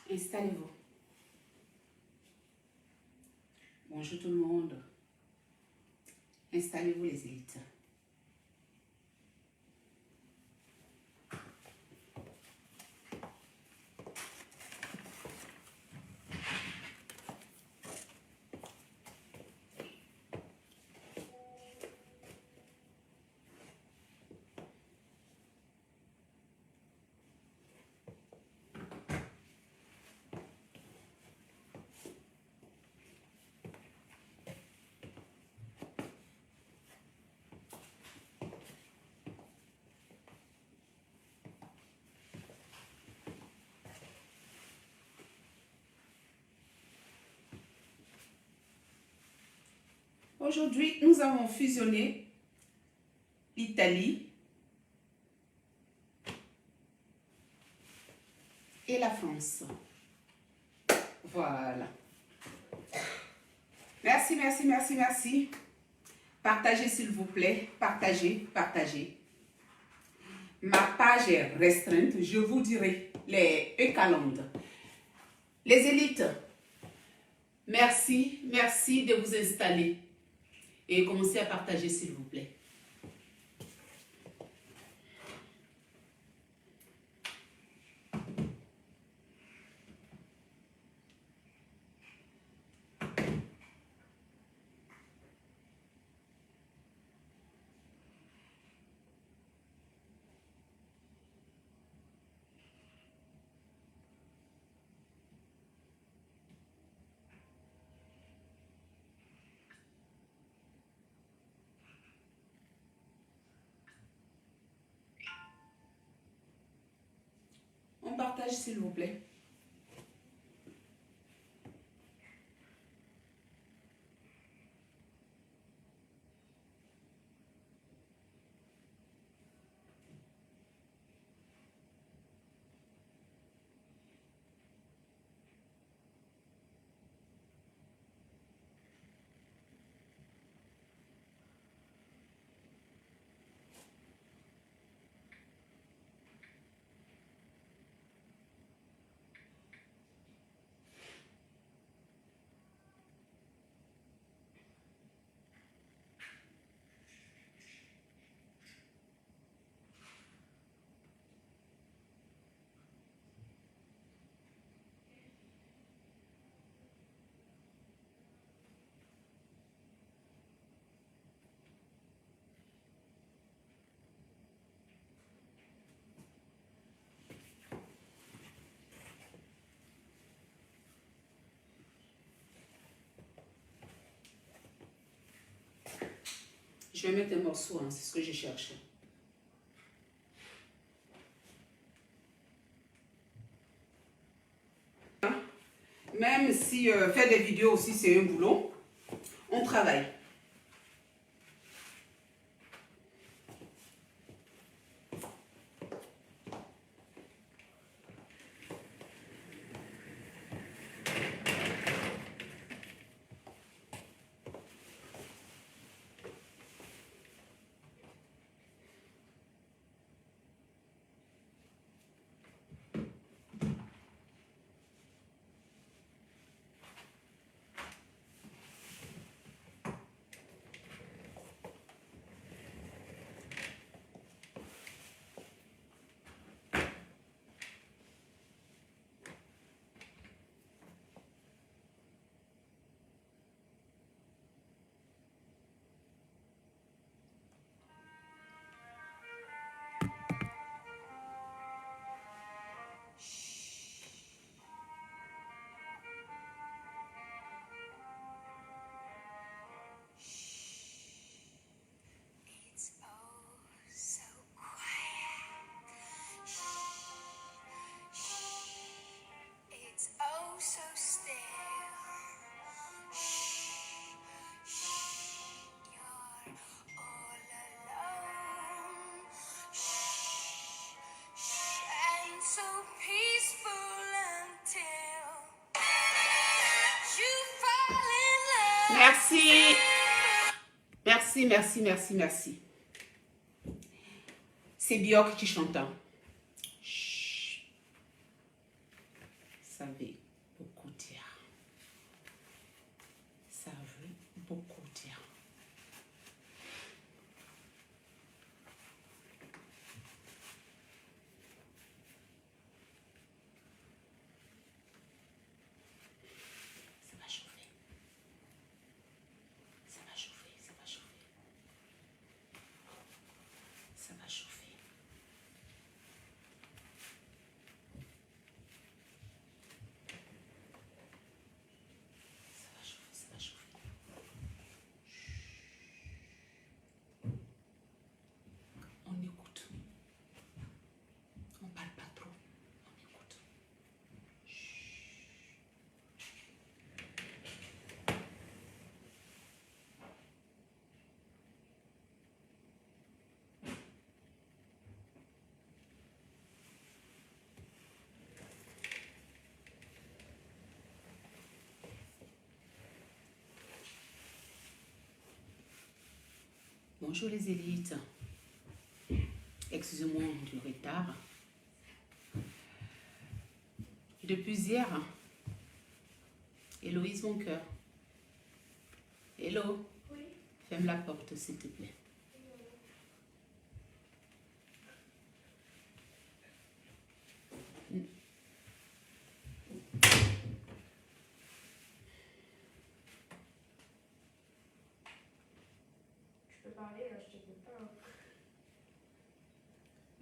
Installez-vous. Bonjour tout le monde. Installez-vous les élites. Aujourd'hui, nous avons fusionné l'Italie et la France. Voilà. Merci, merci, merci, merci. Partagez s'il vous plaît. Partagez, partagez. Ma page est restreinte. Je vous dirai les e-calendes. Les élites, merci, merci de vous installer. Et commencez à partager s'il vous plaît. On partage s'il vous plaît. Je vais mettre un morceau, hein, c'est ce que je cherche. Même si faire des vidéos aussi c'est un boulot, on travaille. Merci. Merci, merci, merci, merci. C'est Björk qui chante. Chut. Ça veut beaucoup dire. Ça veut beaucoup dire. Ça va chauffer. Ça va chauffer, ça va chauffer. Ça va chauffer. Ça va chauffer, ça va chauffer. On écoute. On parle pas trop. On écoute. Bonjour les élites. Excusez-moi du retard. Depuis hier, Héloïse, mon cœur. Hello. Oui. Ferme la porte, s'il te plaît.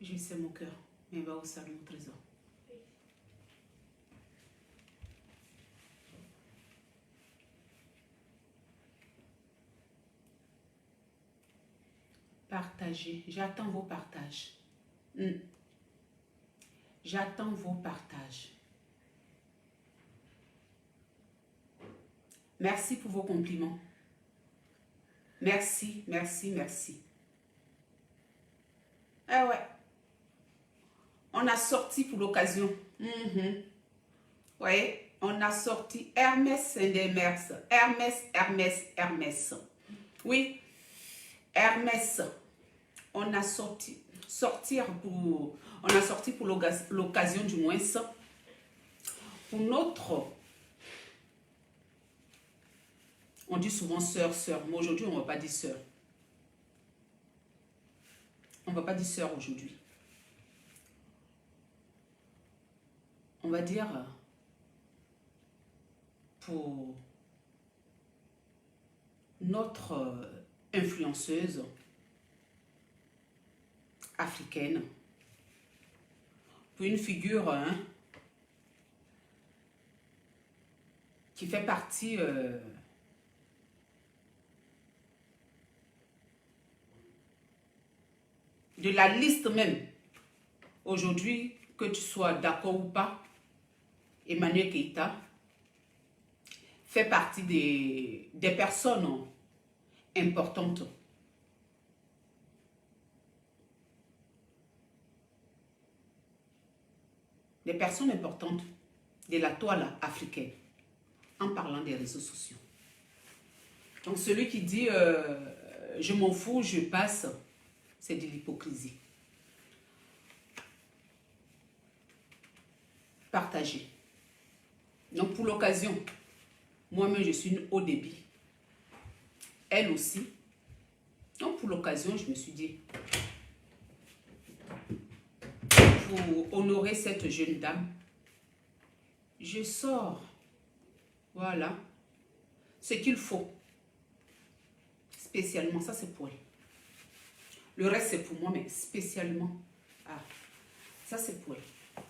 Je sais mon cœur, mais va au salon au trésor. Oui. Partagez, j'attends vos partages. J'attends vos partages. Merci pour vos compliments. Merci, merci, merci. Ah ouais. On a sorti pour l'occasion. Vous voyez, on a sorti Hermès et Hermès. Hermès, Hermès, Hermès. Oui, Hermès. On a sorti. On a sorti pour l'occasion du moins. Pour notre. On dit souvent sœur, sœur. Mais aujourd'hui, on ne va pas dire sœur. On ne va pas dire sœur aujourd'hui. On va dire pour notre influenceuse africaine, pour une figure qui fait partie de la liste même. Aujourd'hui, que tu sois d'accord ou pas, Emmanuel Keïta fait partie des personnes importantes. Des personnes importantes de la toile africaine en parlant des réseaux sociaux. Donc celui qui dit je m'en fous, je passe, c'est de l'hypocrisie. Partagez. Donc pour l'occasion, moi-même je suis une haut débit. Elle aussi. Donc pour l'occasion, je me suis dit, pour honorer cette jeune dame, je sors. Voilà. Ce qu'il faut. Spécialement, ça c'est pour elle. Le reste c'est pour moi, mais spécialement. Ah, ça c'est pour elle.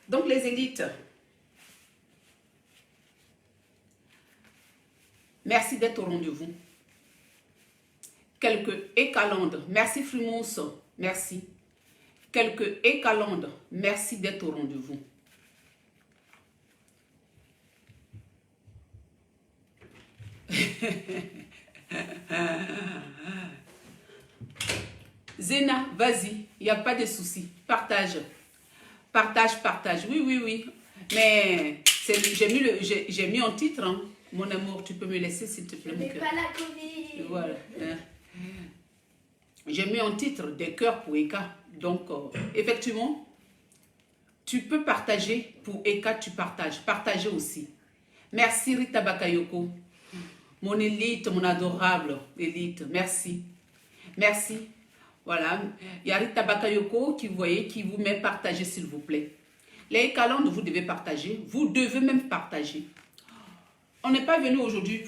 Donc les élites, merci d'être au rendez-vous. Quelques écalandes, merci Frimousse, merci. Quelques écalandes, merci d'être au rendez-vous. Zéna, vas-y, il n'y a pas de souci. Partage. Partage, partage. Oui, oui, oui. Mais j'ai mis en titre, hein. Mon amour, tu peux me laisser s'il te plaît. Mais pas la Covid. Voilà. J'ai mis en titre des cœurs pour Eka. Donc, effectivement, Tu peux partager pour Eka, tu partages. Partagez aussi. Merci Rita Bakayoko. Mon élite, mon adorable élite. Merci. Merci. Voilà. Il y a Rita Bakayoko qui, vous voyez, qui vous met partager s'il vous plaît. Les Ekaland, vous devez partager. Vous devez même partager. On n'est pas venu aujourd'hui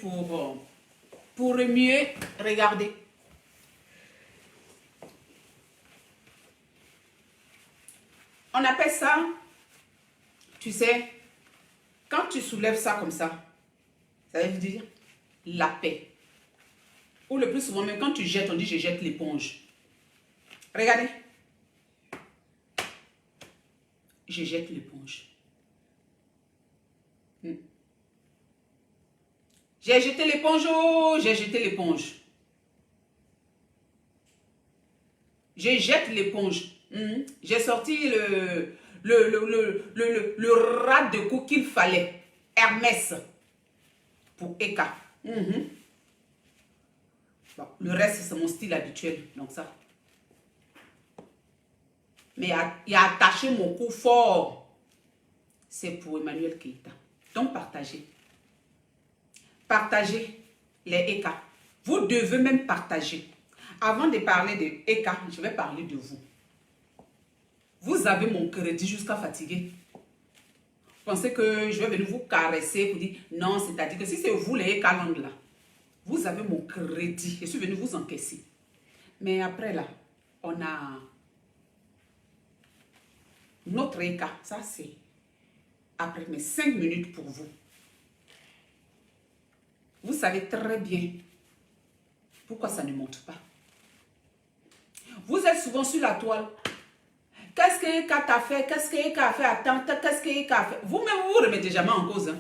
pour mieux regarder. On appelle ça, tu sais, quand tu soulèves ça comme ça veut dire la paix. Ou le plus souvent, même quand tu jettes, on dit je jette l'éponge. Regardez. Je jette l'éponge. J'ai jeté l'éponge, oh, j'ai jeté l'éponge. Je jette l'éponge. J'ai sorti le rat de cou qu'il fallait. Hermès. Pour Eka. Bon, le reste, c'est mon style habituel. Donc ça. Mais il a attaché mon cou fort. C'est pour Emmanuel Keita. Donc partagez. Partagez les Eka. Vous devez même partager. Avant de parler de Eka, je vais parler de vous. Vous avez mon crédit jusqu'à fatiguer. Pensez que je vais venir vous caresser pour dire non, c'est-à-dire que si c'est vous les Ekaland là, vous avez mon crédit. Je suis venu vous encaisser. Mais après là, on a notre Eka. Ça c'est après mes 5 minutes pour vous. Vous savez très bien pourquoi ça ne monte pas. Vous êtes souvent sur la toile. Qu'est-ce que Eka t'a fait? Qu'est-ce que Eka a fait à tant? Qu'est-ce que Eka a fait? Vous-même, vous ne remettez jamais en cause. Hein?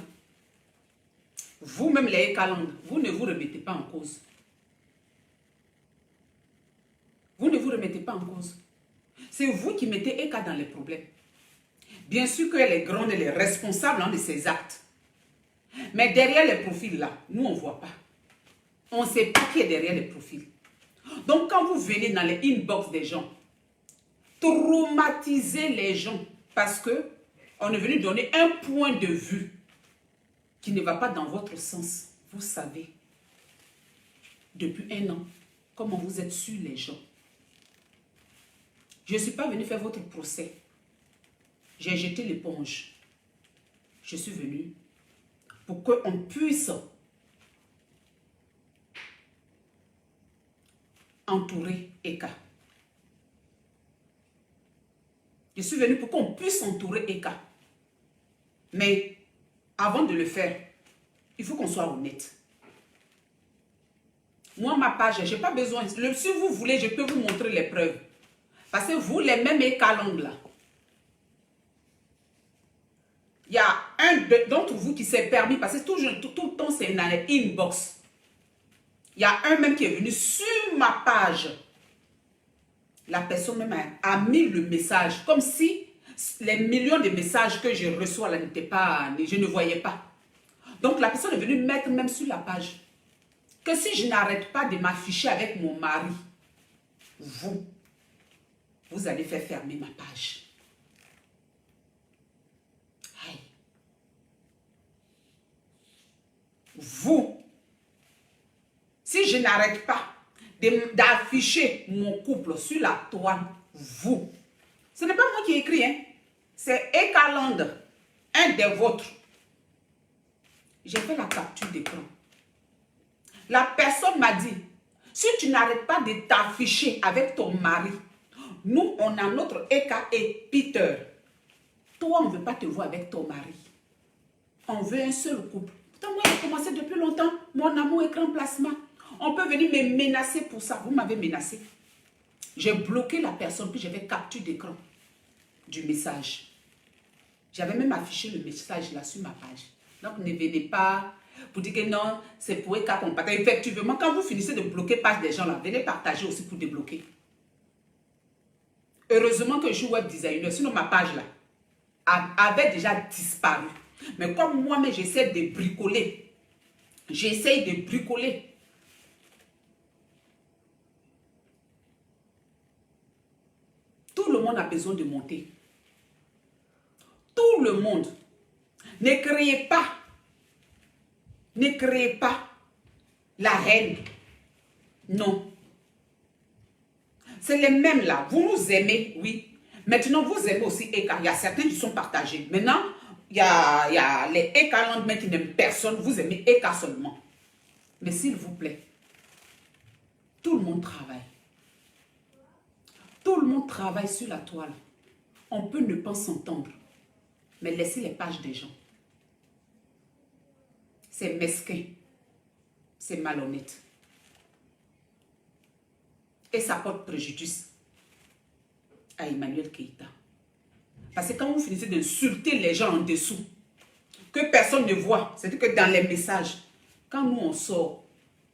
Vous-même, les Ekaland, vous ne vous remettez pas en cause. Vous ne vous remettez pas en cause. C'est vous qui mettez Eka dans les problèmes. Bien sûr que les grandes et les responsables de ces actes. Mais derrière les profils là, nous on ne voit pas. On ne sait pas qui est derrière les profils. Donc quand vous venez dans les inbox des gens, traumatisez les gens parce que on est venu donner un point de vue qui ne va pas dans votre sens. Vous savez, depuis 1 an, comment vous êtes sur les gens. Je ne suis pas venu faire votre procès. J'ai jeté l'éponge. Je suis venu pour qu'on puisse entourer Eka. Je suis venu pour qu'on puisse entourer Eka. Mais avant de le faire, il faut qu'on soit honnête. Moi, ma page, je n'ai pas besoin. Si vous voulez, je peux vous montrer les preuves. Parce que vous, les mêmes Ekaland là, il y a un d'entre vous qui s'est permis, parce que tout le temps c'est dans les inbox. Il y a un même qui est venu sur ma page. La personne même a mis le message, comme si les millions de messages que je reçois là n'étaient pas, je ne voyais pas. Donc la personne est venue mettre même sur la page que si je n'arrête pas de m'afficher avec mon mari, vous allez faire fermer ma page. Aïe. Vous, si je n'arrête pas d'afficher mon couple sur la toile, ce n'est pas moi qui ai écrit, hein? C'est Ekaland, un des vôtres. J'ai fait la capture d'écran. La personne m'a dit, si tu n'arrêtes pas de t'afficher avec ton mari, nous, on a notre Eka et Peter. Toi, on ne veut pas te voir avec ton mari. On veut un seul couple. Pourtant, moi, j'ai commencé depuis longtemps. Mon amour écran placement. On peut venir me menacer pour ça. Vous m'avez menacé. J'ai bloqué la personne, puis j'ai fait capture d'écran du message. J'avais même affiché le message là sur ma page. Donc, ne venez pas pour dire que non, c'est pour Eka qu'on partage. Effectivement, quand vous finissez de bloquer page des gens là, venez partager aussi pour débloquer. Heureusement que je suis web designer, sinon ma page là avait déjà disparu. Mais comme moi-même, j'essaie de bricoler. J'essaie de bricoler. Tout le monde a besoin de monter. tout le monde. Ne créez pas la haine. Non. C'est les mêmes là. Vous nous aimez, oui. Maintenant, vous aimez aussi Eka. Il y a certains qui sont partagés. Maintenant, il y a les Eka Landmen qui n'aiment personne. Vous aimez Eka seulement. Mais s'il vous plaît, tout le monde travaille. Tout le monde travaille sur la toile. On peut ne pas s'entendre. Mais laissez les pages des gens. C'est mesquin. C'est malhonnête. Et ça porte préjudice à Emmanuel Keïta. Parce que quand vous finissez d'insulter les gens en dessous, que personne ne voit, c'est-à-dire que dans les messages, quand nous on sort,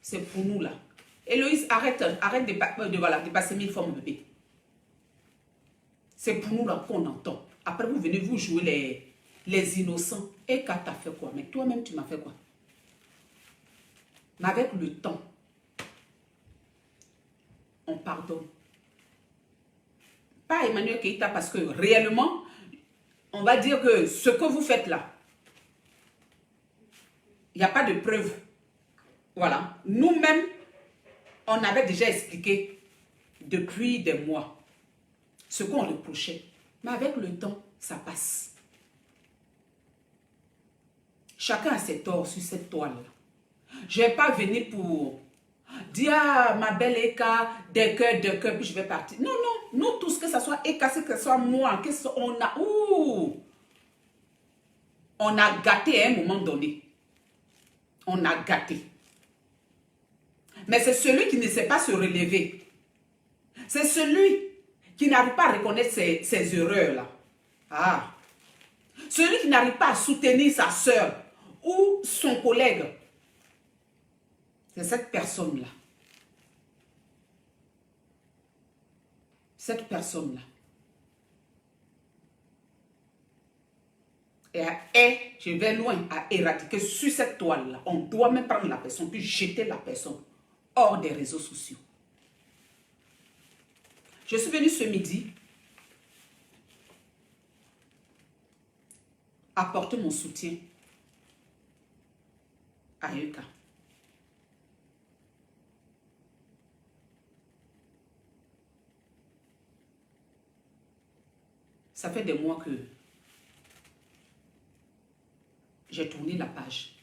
c'est pour nous là. Héloïse, arrête de passer 1000 fois mon bébé. C'est pour nous là qu'on entend. Après vous venez vous jouer les innocents. Et quand t'as fait quoi? Mais toi-même tu m'as fait quoi? Mais avec le temps, on pardonne. Pas Emmanuel Keïta parce que réellement, on va dire que ce que vous faites là, il n'y a pas de preuve. Voilà. Nous-mêmes, on avait déjà expliqué depuis des mois ce qu'on reprochait. Mais avec le temps, ça passe. Chacun a ses torts sur cette toile-là. Je ne vais pas venir pour dire à ma belle Eka, des cœurs, puis je vais partir. Non, non, nous tous, que ce soit Eka, que ce soit moi, on a gâté à un moment donné. On a gâté. Mais c'est celui qui ne sait pas se relever. C'est celui qui n'arrive pas à reconnaître ses erreurs-là. Ah. Celui qui n'arrive pas à soutenir sa soeur ou son collègue. C'est cette personne-là. Cette personne-là. Et je vais loin à éradiquer sur cette toile-là. On doit même prendre la personne puis jeter la personne hors des réseaux sociaux. Je suis venue ce midi apporter mon soutien à Eka. Ça fait des mois que j'ai tourné la page.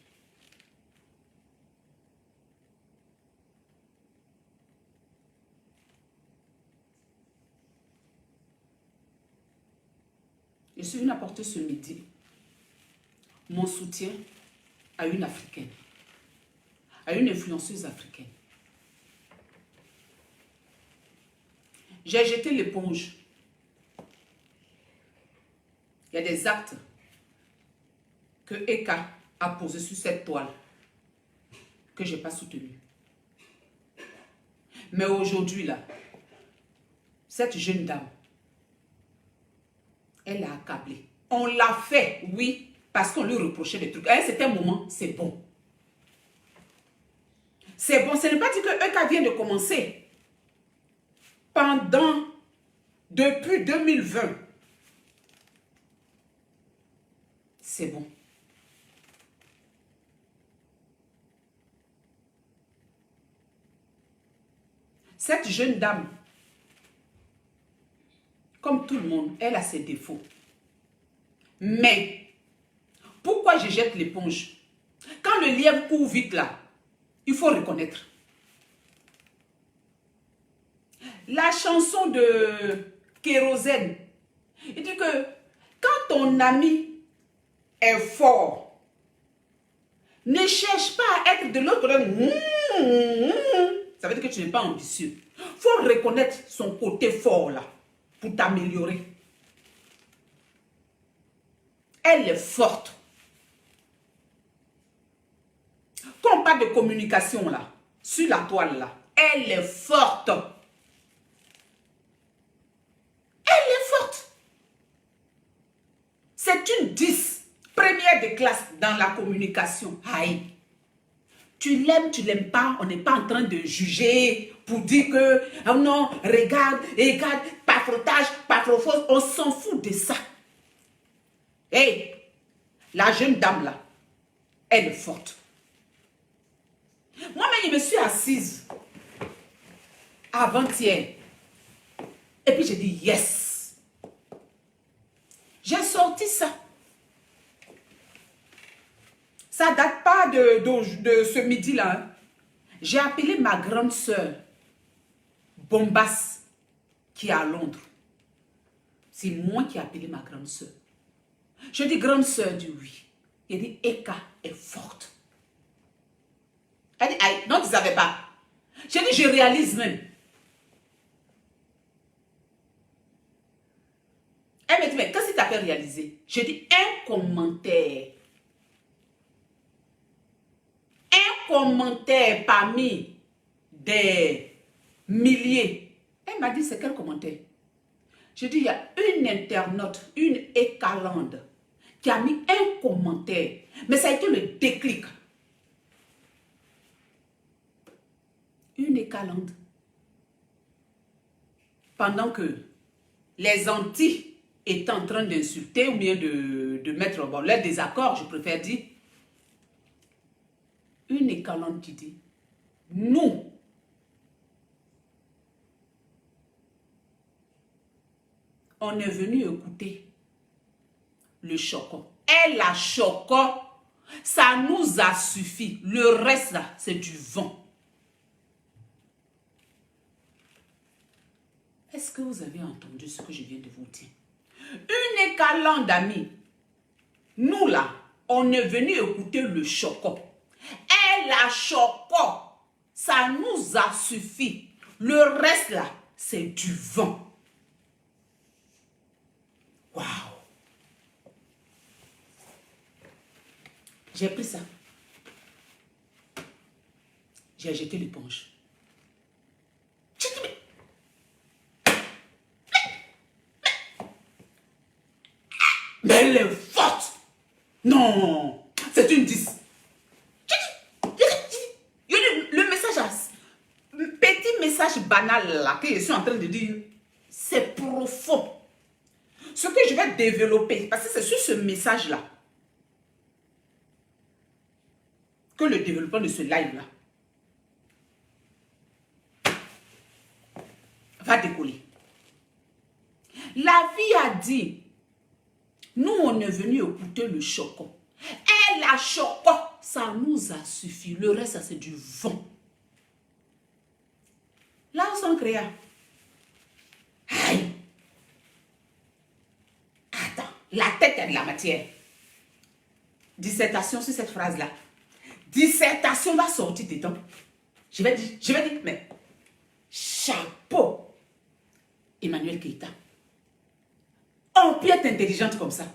Je suis venue apporter ce midi mon soutien à une Africaine, à une influenceuse africaine. J'ai jeté l'éponge. Il y a des actes que Eka a posés sur cette toile que je n'ai pas soutenu. Mais aujourd'hui, là, cette jeune dame, elle a accablé. On l'a fait, oui, parce qu'on lui reprochait des trucs. À un certain moment, c'est bon. C'est bon. Ce n'est pas dit que Eka vient de commencer. Depuis 2020, c'est bon. Cette jeune dame, comme tout le monde, elle a ses défauts. Mais, pourquoi je jette l'éponge? Quand le lièvre court vite là, il faut reconnaître. La chanson de Kérosène, il dit que quand ton ami est fort, ne cherche pas à être de l'autre côté. Ça veut dire que tu n'es pas ambitieux. Il faut reconnaître son côté fort là pour t'améliorer. Elle est forte. Quand on parle de communication là, sur la toile là, elle est forte. Elle est forte. C'est une 10, première de classe dans la communication. Aïe. Tu l'aimes, tu l'aimes pas, on n'est pas en train de juger pour dire que, oh non, regarde, pas frottage, pas trop fausse, on s'en fout de ça. Hey, la jeune dame là, elle est forte. Moi-même, je me suis assise avant-hier. Et puis j'ai dit yes. J'ai sorti ça. Ça ne date pas de ce midi-là. Hein. J'ai appelé ma grande sœur, Bombas, qui est à Londres. C'est moi qui ai appelé ma grande sœur. Je dis grande sœur, dit oui. Il dit Eka est forte. Elle dit aïe, non, tu ne savais pas. J'ai dit je réalise même. Elle me dit mais qu'est-ce que tu as fait réaliser? J'ai dit un commentaire. Un commentaire parmi des milliers. Elle m'a dit c'est quel commentaire? Je dis il y a une internaute, une écalande qui a mis un commentaire. Mais ça a été le déclic. Une écalande. Pendant que les Antilles étaient en train d'insulter ou bien de mettre bon, leur désaccord, je préfère dire, une écalante qui dit, nous, on est venu écouter le Choko. Et la Choko, ça nous a suffi. Le reste là, c'est du vent. Est-ce que vous avez entendu ce que je viens de vous dire? Une écalante d'amis. Nous là, on est venu écouter le Choko. Et la Choko, ça nous a suffi. Le reste là, c'est du vent. Waouh! J'ai pris ça. J'ai jeté l'éponge. J'ai dit, mais elle est forte. Non, c'est une 10. Le message, petit message banal là que je suis en train de dire, c'est profond. Ce que je vais développer, parce que c'est sur ce message-là que le développement de ce live-là va décoller. La vie a dit, nous on est venu écouter le Choko. Et la Choko, ça nous a suffi. Le reste, ça c'est du vent. Là, on s'en créa. Aïe. Attends, la tête est de la matière. Dissertation sur cette phrase-là. Dissertation va sortir dedans. Je vais dire, mais chapeau, Emmanuel Keïta. On peut être intelligente comme ça.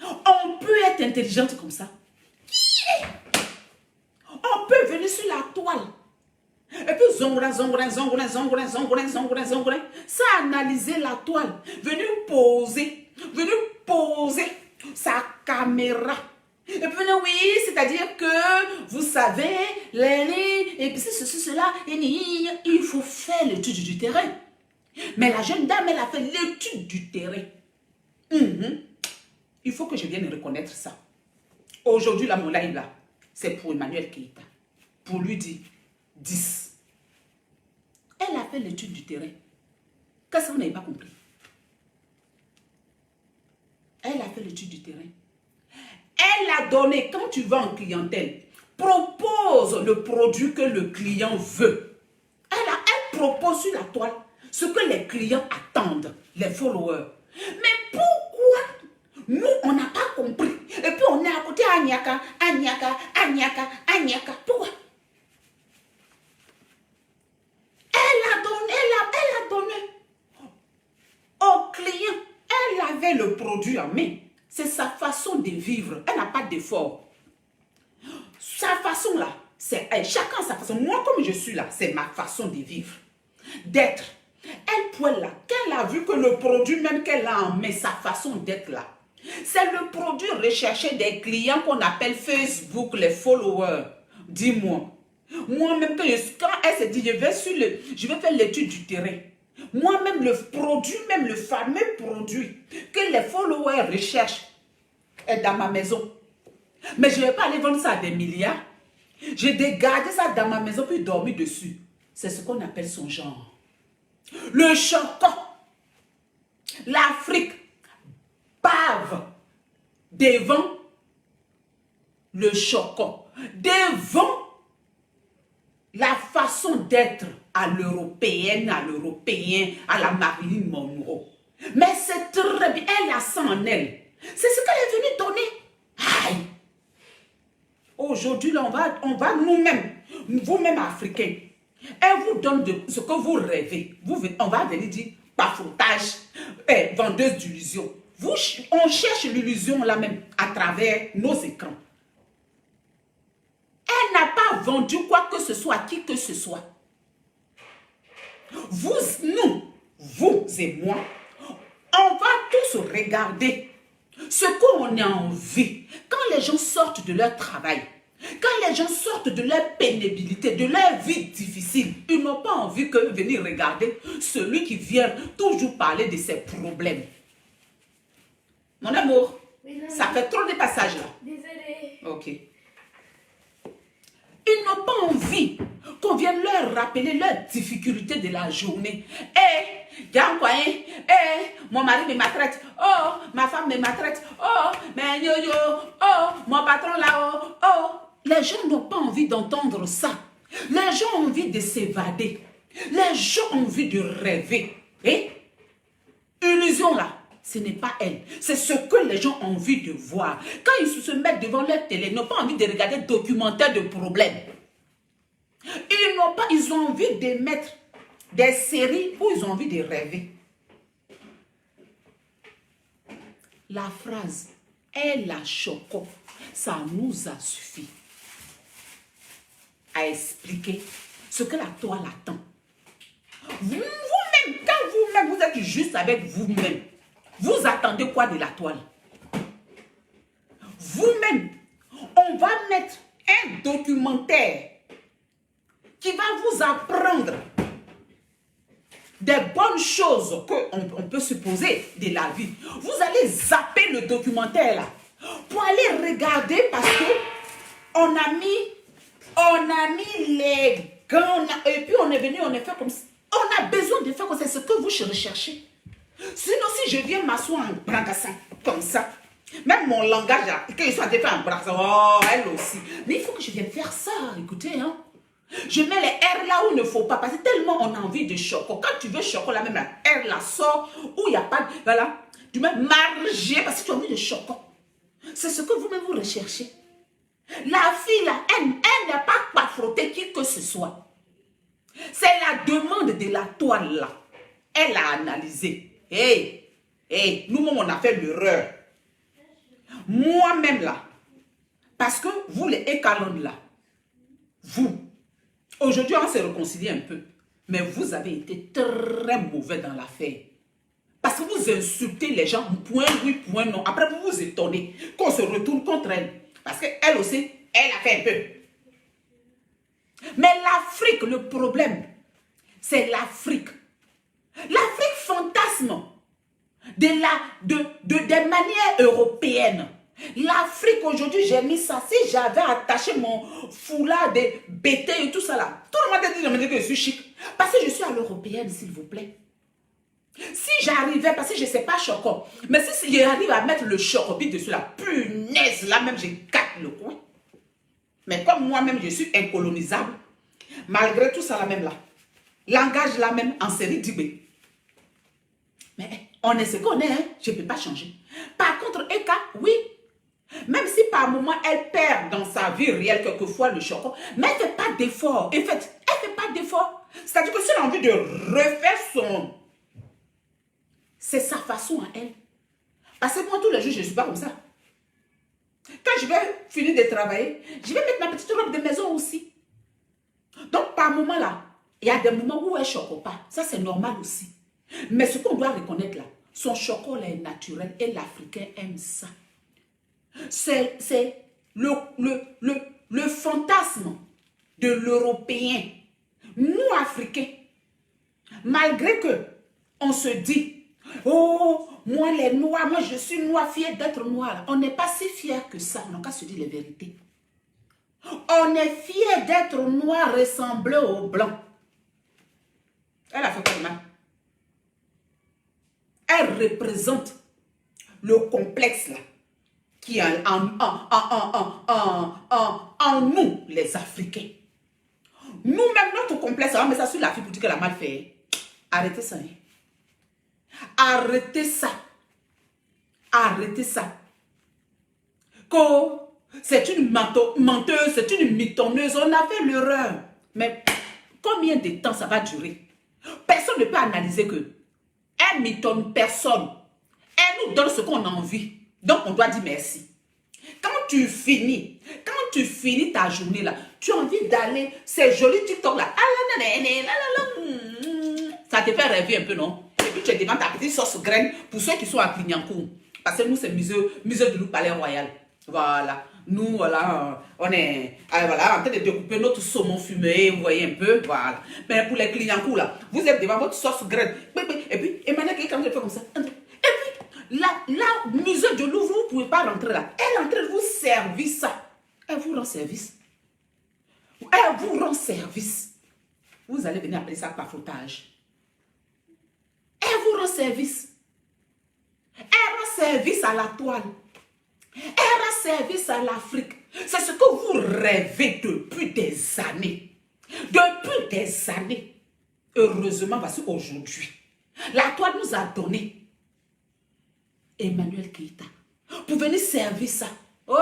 On peut être intelligente comme ça. On peut venir sur la toile. Et puis zongrin, ça analyser la toile. Venir poser sa caméra. Et puis oui, c'est-à-dire que vous savez, et puis ceci, cela, il faut faire l'étude du terrain. Mais la jeune dame, elle a fait l'étude du terrain. Il faut que je vienne reconnaître ça. Aujourd'hui, là, mon live, là, c'est pour Emmanuel Keïta. Pour lui dire 10. Elle a fait l'étude du terrain. Qu'est-ce que vous n'avez pas compris? Elle a fait l'étude du terrain. Elle a donné, quand tu vas en clientèle, propose le produit que le client veut. Elle propose sur la toile ce que les clients attendent, les followers. Mais pourquoi nous, on n'a pas compris? Et puis on est à côté Agnaka. Pourquoi? Elle a donné au client. Elle avait le produit en main. C'est sa façon de vivre. Elle n'a pas d'effort. Sa façon là, c'est chacun sa façon. Moi, comme je suis là, c'est ma façon de vivre. D'être. Elle pouvait là, qu'elle a vu que le produit même qu'elle a en main, sa façon d'être là, c'est le produit recherché des clients qu'on appelle Facebook, les followers. Dis-moi. Moi-même, quand elle s'est dit, je vais faire l'étude du terrain. Moi-même, le produit, même le fameux produit que les followers recherchent, est dans ma maison. Mais je ne vais pas aller vendre ça à des milliards. J'ai dégagé ça dans ma maison puis dormir dessus. C'est ce qu'on appelle son genre. Le chocon. L'Afrique bave devant le chocon. Devant la façon d'être à l'européenne, à l'européen, à la Marilyn Monroe. Mais c'est très bien, elle a ça en elle. C'est ce qu'elle est venue donner. Aïe! Aujourd'hui, on va nous-mêmes, vous-même Africains, elle vous donne ce que vous rêvez. On va venir dire bafoutage, vendeuse d'illusions. On cherche l'illusion là même à travers nos écrans. Elle n'a pas vendu quoi que ce soit à qui que ce soit. Vous et moi, on va tous regarder ce qu'on a envie. Quand les gens sortent de leur travail, quand les gens sortent de leur pénibilité, de leur vie difficile, ils n'ont pas envie que venir regarder celui qui vient toujours parler de ses problèmes. Mon amour, oui, ça fait trop de passages là. Désolée. Ok. Ils n'ont pas envie qu'on vienne leur rappeler leurs difficultés de la journée. Mon mari me maltraite. Oh, ma femme me maltraite. Oh, mais yo-yo. Oh, mon patron là-haut. Oh. Les gens n'ont pas envie d'entendre ça. Les gens ont envie de s'évader. Les gens ont envie de rêver. Illusion là. Ce n'est pas elle. C'est ce que les gens ont envie de voir. Quand ils se mettent devant leur télé, ils n'ont pas envie de regarder documentaires de problèmes. Ils ont envie de mettre des séries où ils ont envie de rêver. La phrase « elle a choqué », ça nous a suffi à expliquer ce que la toile attend. Vous-même, quand vous-même, vous êtes juste avec vous-même, vous attendez quoi de la toile? Vous-même, on va mettre un documentaire qui va vous apprendre des bonnes choses qu'on peut supposer de la vie. Vous allez zapper le documentaire là pour aller regarder parce que on a mis les gants et puis on est venu, on est fait comme ça. On a besoin de faire comme ça, c'est ce que vous recherchez. Sinon, si je viens m'asseoir en bracassant comme ça, même mon langage là, qu'il soit fait en bracassant, oh, elle aussi. Mais il faut que je vienne faire ça, écoutez, hein. Je mets les R là où il ne faut pas, parce que tellement on a envie de choco. Quand tu veux choco, là même la R là sort, où il n'y a pas de... Voilà, tu mets marger parce que tu as envie de choco. C'est ce que vous-même vous recherchez. La fille là, elle n'a pas frotter qui que ce soit. C'est la demande de la toile là. Elle a analysé. Nous-mêmes on a fait l'erreur. Moi-même là, parce que vous les écalons là, vous, aujourd'hui, on s'est réconcilié un peu. Mais vous avez été très mauvais dans l'affaire. Parce que vous insultez les gens, point oui, point non. Après, vous vous étonnez qu'on se retourne contre elle. Parce qu'elle aussi, elle a fait un peu. Mais l'Afrique, le problème, c'est l'Afrique. L'Afrique fantasme des manières européennes. L'Afrique aujourd'hui, j'ai mis ça. Si j'avais attaché mon foulard de bété et tout ça là, tout le monde me dit que je suis chic. Parce que je suis à l'européenne, s'il vous plaît. Si j'arrivais, parce que je ne sais pas choco, mais si j'arrive à mettre le chocobit dessus la punaise, là même, j'ai quatre le coin. Mais comme moi-même, je suis incolonisable, malgré tout ça là même là, langage là même en série d'Ibé. Mais on est ce qu'on est, hein? Je ne peux pas changer. Par contre, Eka, oui. Même si par moment, elle perd dans sa vie réelle quelquefois le chocolat, mais elle ne fait pas d'effort. En fait, elle ne fait pas d'effort. C'est-à-dire que si elle a envie de refaire son... C'est sa façon à elle. Parce que moi, tous les jours, je ne suis pas comme ça. Quand je vais finir de travailler, je vais mettre ma petite robe de maison aussi. Donc, par moment là, il y a des moments où elle ne choque pas. Ça, c'est normal aussi. Mais ce qu'on doit reconnaître là, son chocolat est naturel et l'Africain aime ça. C'est le fantasme de l'Européen. Nous, Africains, malgré que on se dit Oh, moi les noirs, moi je suis noir, fier d'être noir. On n'est pas si fier que ça, on n'a qu'à se dire les vérités. On est fier d'être noir, ressembler aux blancs. Elle a fait quoi de mal? Elle représente le complexe là, qui est en nous, les Africains. Nous-mêmes, notre complexe, on met ça sur la fille pour dire qu'elle a mal fait. Arrêtez ça. Arrêtez ça. Arrêtez ça. C'est une menteuse, c'est une mitonneuse. On a fait l'erreur. Mais combien de temps ça va durer? Personne ne peut analyser que elle mitonne personne. Elle nous donne ce qu'on a envie. Donc on doit dire merci. Quand tu finis ta journée là, tu as envie d'aller, ces jolis TikTok là, ça te fait rêver un peu, non? Et puis tu es devant ta petite sauce graine pour ceux qui sont à Clignancourt. Parce que nous, c'est musée de loup Palais Royal. Voilà. Nous, voilà, on est voilà, en train de découper notre saumon fumé, vous voyez un peu, voilà. Mais pour les Clignancourt là, vous êtes devant votre sauce graine. Et puis, Emmanuel, quand je fais comme ça, et puis, là, musée de Louvre, vous ne pouvez pas rentrer là. Elle est en train de vous servir ça. Elle vous rend service. Elle vous rend service. Vous allez venir appeler ça pafoutage. Elle vous rend service. Elle rend service à la toile. Elle rend service à l'Afrique. C'est ce que vous rêvez depuis des années. Depuis des années. Heureusement, voici aujourd'hui. La toile nous a donné Emmanuel Keïta pour venir servir ça. Oh!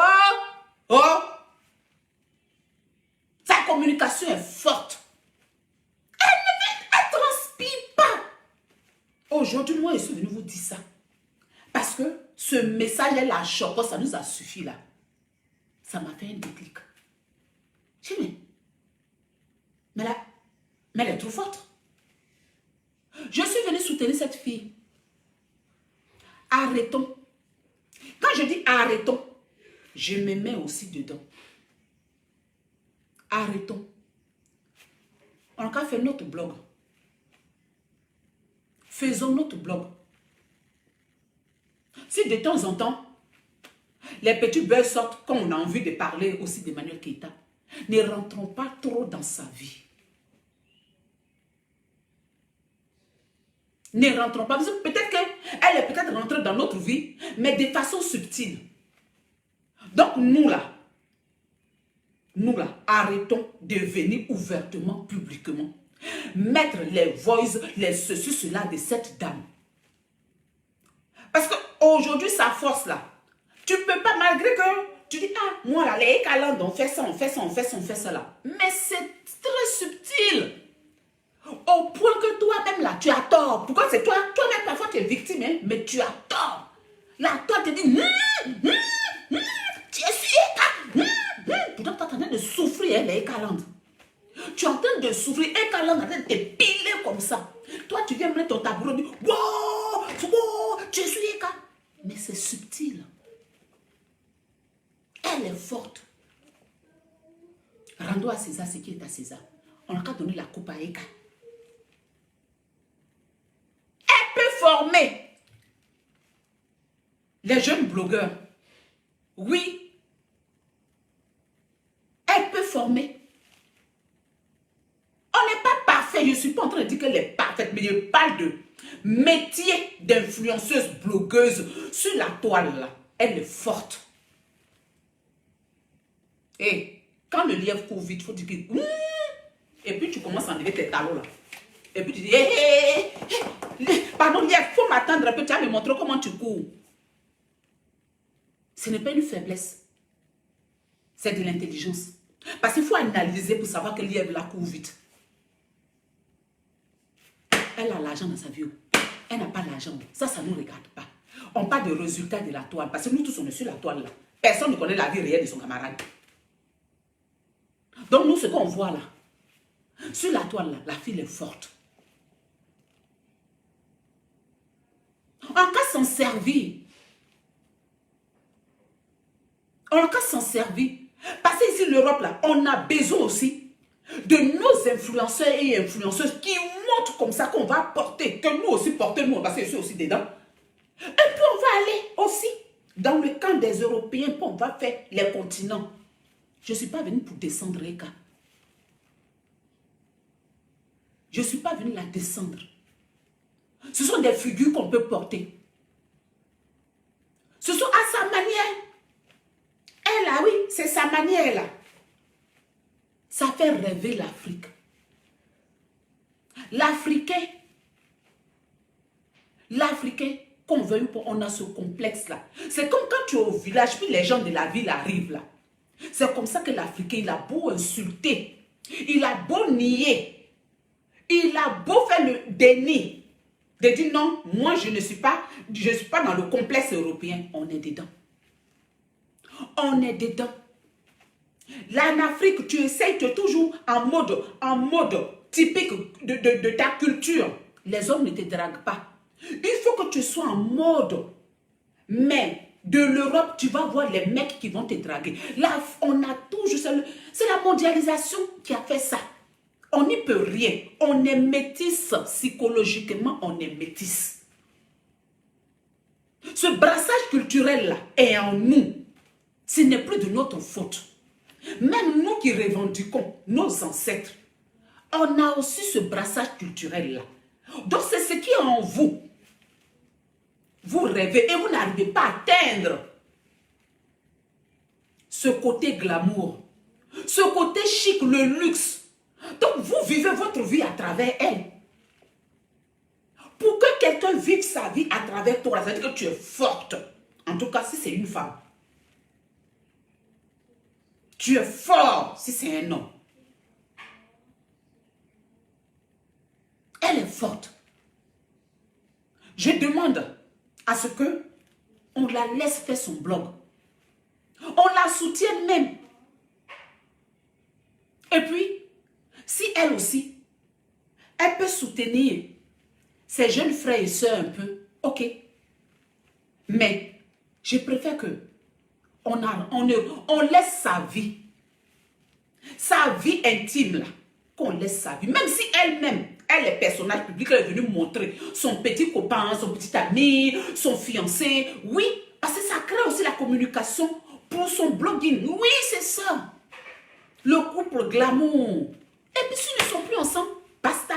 Sa communication est forte. Elle transpire pas. Aujourd'hui, moi, je suis venu vous dire ça. Parce que ce message est la choco, ça nous a suffi là. Ça m'a fait un déclic. Je dis, mais elle est trop forte. Je suis venue soutenir cette fille. Arrêtons. Quand je dis arrêtons, je me mets aussi dedans. Arrêtons. On a fait notre blog. Faisons notre blog. Si de temps en temps, les petits buzz sortent quand on a envie de parler aussi d'Emmanuel Keïta, ne rentrons pas trop dans sa vie. Ne rentrons pas. Peut-être qu'elle est peut-être rentrée dans notre vie, mais de façon subtile. Donc nous là, arrêtons de venir ouvertement, publiquement, mettre les voices, les ceci, cela de cette dame. Parce qu'aujourd'hui, sa force là, tu ne peux pas, malgré que tu dis, ah, moi là, les calandes, on fait ça, on fait ça, on fait ça, on fait ça là. Mais c'est très subtil. Au point que toi-même là, tu as tort. Pourquoi c'est toi? Toi-même, parfois, tu es victime, hein, mais tu as tort. Là, toi, tu te dis, tu es sûr. Pourtant, tu es en train de souffrir, hein, les calandes. Tu es en train de souffrir, et calandes en train de te piler comme ça. Toi, tu viens mettre ton tabouret, tu dis, wow, tu es sûr, mais c'est subtil. Elle est forte. Rendons à César ce qui est à César. On n'a qu'à donner la coupe à Eka. Elle peut former les jeunes blogueurs. Oui. Elle peut former. On n'est pas parfait. Je ne suis pas en train de dire qu'elle est parfaite, mais je parle de métier d'influenceuse blogueuse sur la toile là. Elle est forte. Et quand le lièvre court vite, il faut dire que... Et puis tu commences à enlever tes talons là. Et puis tu dis, pardon lièvre, il faut m'attendre un peu, tu vas me montrer comment tu cours. Ce n'est pas une faiblesse. C'est de l'intelligence. Parce qu'il faut analyser pour savoir que le lièvre là court vite. Elle a l'argent dans sa vie. Elle n'a pas l'argent. Ça ne nous regarde pas. On parle de résultats de la toile. Parce que nous tous, on est sur la toile là. Personne ne connaît la vie réelle de son camarade. Donc nous, ce qu'on voit là, sur la toile là, la fille est forte. On n'a qu'à s'en servir. On n'a qu'à s'en servir. Parce que ici, l'Europe là, on a besoin aussi de nos influenceurs et influenceuses qui montrent comme ça qu'on va porter, que nous aussi porter, nous, parce que je suis aussi dedans. Et puis on va aller aussi dans le camp des Européens, puis on va faire les continents. Je ne suis pas venue pour descendre, Eka. Je ne suis pas venue la descendre. Ce sont des figures qu'on peut porter. Ce sont à sa manière. Elle, là, oui, c'est sa manière, là. Ça fait rêver l'Afrique. L'Africain, qu'on veuille ou pas, on a ce complexe-là. C'est comme quand tu es au village, puis les gens de la ville arrivent là. C'est comme ça que l'Africain, il a beau insulter, il a beau nier, il a beau faire le déni, de dire non, moi je ne suis pas dans le complexe européen. On est dedans. On est dedans. Là en Afrique, tu essayes toujours en mode typique de ta culture. Les hommes ne te draguent pas. Il faut que tu sois en mode, mais de l'Europe, tu vas voir les mecs qui vont te draguer. Là, on a toujours, c'est la mondialisation qui a fait ça. On n'y peut rien. On est métis, psychologiquement, on est métis. Ce brassage culturel-là est en nous. Ce n'est plus de notre faute. Même nous qui revendiquons nos ancêtres, on a aussi ce brassage culturel-là. Donc c'est ce qui est en vous. Vous rêvez et vous n'arrivez pas à atteindre ce côté glamour, ce côté chic, le luxe. Donc vous vivez votre vie à travers elle. Pour que quelqu'un vive sa vie à travers toi, ça veut dire que tu es forte. En tout cas, si c'est une femme. Tu es fort si c'est un homme. Elle est forte. Je demande à ce que on la laisse faire son blog. On la soutienne même. Et puis, si elle aussi, elle peut soutenir ses jeunes frères et sœurs un peu, ok. Mais je préfère que on laisse sa vie intime là, qu'on laisse sa vie. Même si elle-même, elle est personnage public, elle est venue montrer son petit copain, son petit ami, son fiancé. Oui, parce que ça crée aussi la communication pour son blogging. Oui, c'est ça. Le couple glamour. Et puis s'ils ne sont plus ensemble, basta.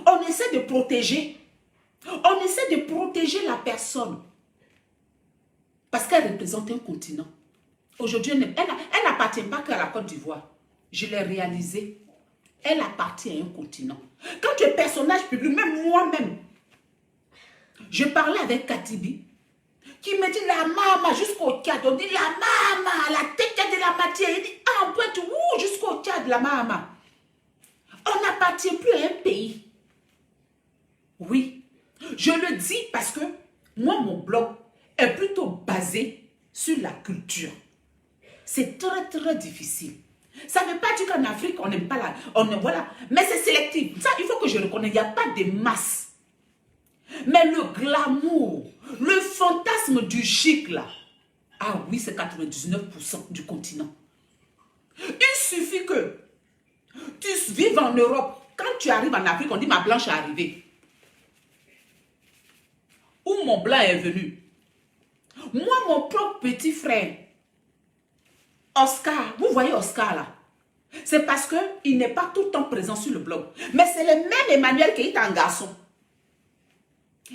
On essaie de protéger. On essaie de protéger la personne. Parce qu'elle représente un continent. Aujourd'hui, elle n'appartient pas qu'à la Côte d'Ivoire. Je l'ai réalisé. Elle appartient à un continent. Quand tu es personnage public, même moi-même, je parlais avec Katibi, qui me dit la maman jusqu'au Tchad. On dit la maman, la tête de la matière. Il dit en pointe, jusqu'au Tchad, la maman. On n'appartient plus à un pays. Oui, je le dis parce que moi, mon blog est plutôt basé sur la culture. C'est très, très difficile. Ça ne veut pas dire qu'en Afrique, on n'aime pas voilà. Mais c'est sélectif. Ça, il faut que je reconnais. Il n'y a pas de masse. Mais le glamour, le fantasme du chic, là. Ah oui, c'est 99% du continent. Il suffit que tu vives en Europe. Quand tu arrives en Afrique, on dit ma blanche est arrivée. Ou mon blanc est venu. Moi, mon propre petit frère, Oscar, vous voyez Oscar là, c'est parce qu'il n'est pas tout le temps présent sur le blog. Mais c'est le même Emmanuel qui est un garçon.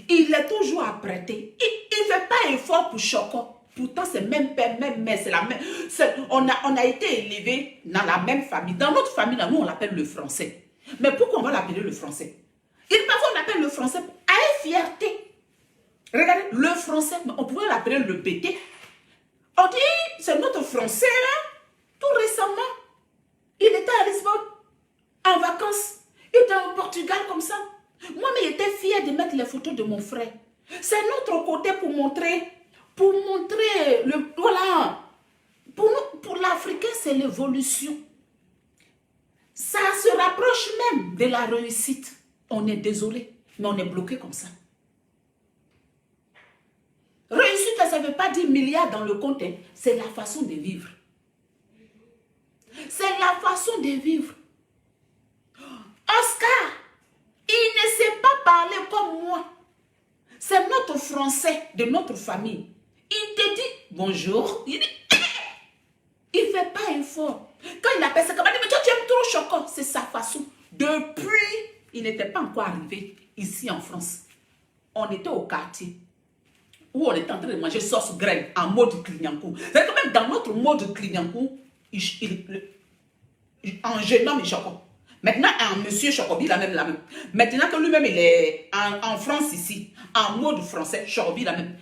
Il est toujours apprêté. Il ne fait pas effort pour Choco. Pourtant, c'est même père, même mère, c'est la même. On a été élevés dans la même famille. Dans notre famille, là, nous, on l'appelle le français. Mais pourquoi on va l'appeler le français? Parfois, on l'appelle le français avec fierté. Regardez, le français, on pourrait l'appeler le BT. On dit, c'est notre français, là. Tout récemment, il était à Lisbonne, en vacances. Il était au Portugal comme ça. Moi, mais j'étais fière de mettre les photos de mon frère. C'est notre côté pour montrer voilà. Pour l'Africain, c'est l'évolution. Ça se rapproche même de la réussite. On est désolé, mais on est bloqué comme ça. Réussite, ça ne veut pas dire milliards dans le compte. C'est la façon de vivre. C'est la façon de vivre. Oscar, il ne sait pas parler comme moi. C'est notre français de notre famille. Il te dit bonjour. Il dit, il ne fait pas effort. Quand il appelle sa camarade, il me dit, tu aimes trop chocolat. C'est sa façon. Depuis, il n'était pas encore arrivé ici en France. On était au quartier où on était en train de manger sauce graine en mode clignancourt. C'est quand même dans notre mode clignancourt, en jeune homme, il chocolat. Maintenant, un monsieur Chocobi, la même. Maintenant que lui-même, il est en France ici, en mode français, Chocobi, la même.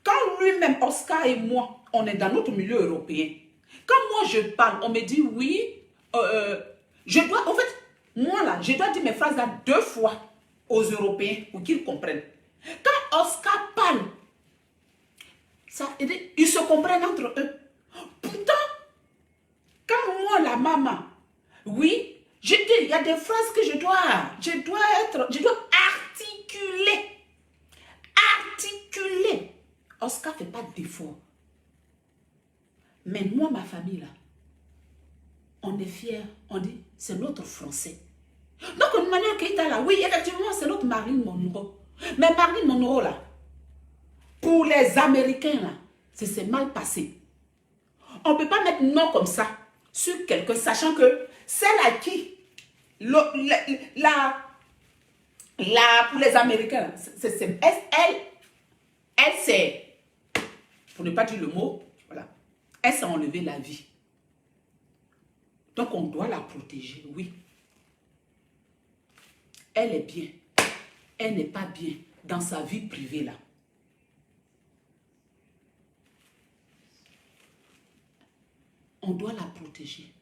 Quand lui-même, Oscar et moi, on est dans notre milieu européen, quand moi je parle, on me dit oui, je dois, en fait, moi là, je dois dire mes phrases là 2 fois aux Européens pour qu'ils comprennent. Quand Oscar parle, ça, ils se comprennent entre eux. Pourtant, quand moi, la maman, oui, je dis, il y a des phrases que je dois articuler. Articuler. Oscar ne fait pas d'effort. Mais moi, ma famille, là, on est fiers. On dit, c'est notre français. Donc, une manière qu'il est là, oui, effectivement, c'est notre Marilyn Monroe. Mais Marilyn Monroe, là, pour les Américains, là, c'est mal passé. On ne peut pas mettre non comme ça sur quelqu'un, sachant que celle à qui, pour les Américains, elle s'est, pour ne pas dire le mot, voilà, elle s'est enlevée la vie. Donc on doit la protéger, oui. Elle est bien. Elle n'est pas bien dans sa vie privée là. On doit la protéger.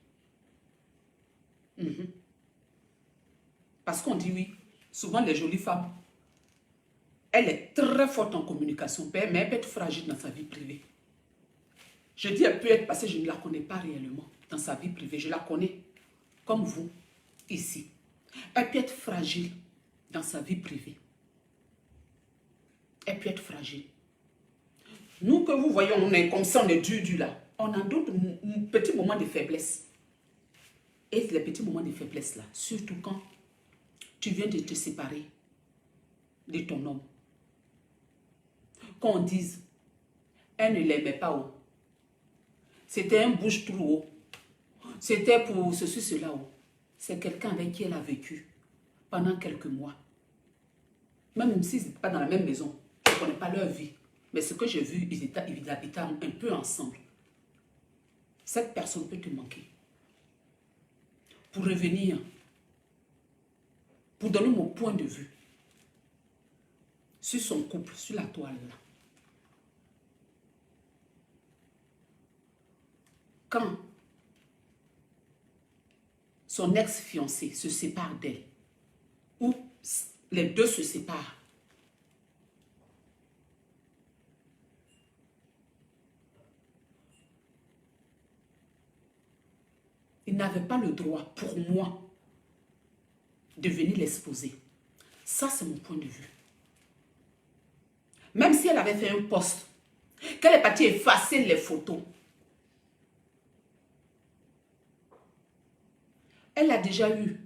Parce qu'on dit oui, souvent les jolies femmes, elle est très forte en communication, mais elle peut être fragile dans sa vie privée. Je dis elle peut être parce que je ne la connais pas réellement dans sa vie privée. Je la connais comme vous, ici. Elle peut être fragile dans sa vie privée. Elle peut être fragile. Nous que vous voyez, on est comme ça, on est dur là. On a d'autres petits moments de faiblesse. Et les petits moments de faiblesse là, surtout quand tu viens de te séparer de ton homme. Qu'on dise, elle ne l'aimait pas haut. C'était un bouche-trou haut. C'était pour ceci, cela haut. C'est quelqu'un avec qui elle a vécu pendant quelques mois. Même s'ils n'étaient pas dans la même maison, je ne connais pas leur vie. Mais ce que j'ai vu, ils habitaient un peu ensemble. Cette personne peut te manquer. Pour revenir, pour donner mon point de vue sur son couple, sur la toile là. Quand son ex-fiancé se sépare d'elle, ou les deux se séparent, il n'avait pas le droit, pour moi, de venir l'exposer. Ça, c'est mon point de vue. Même si elle avait fait un post, qu'elle est partie effacer les photos, elle a déjà eu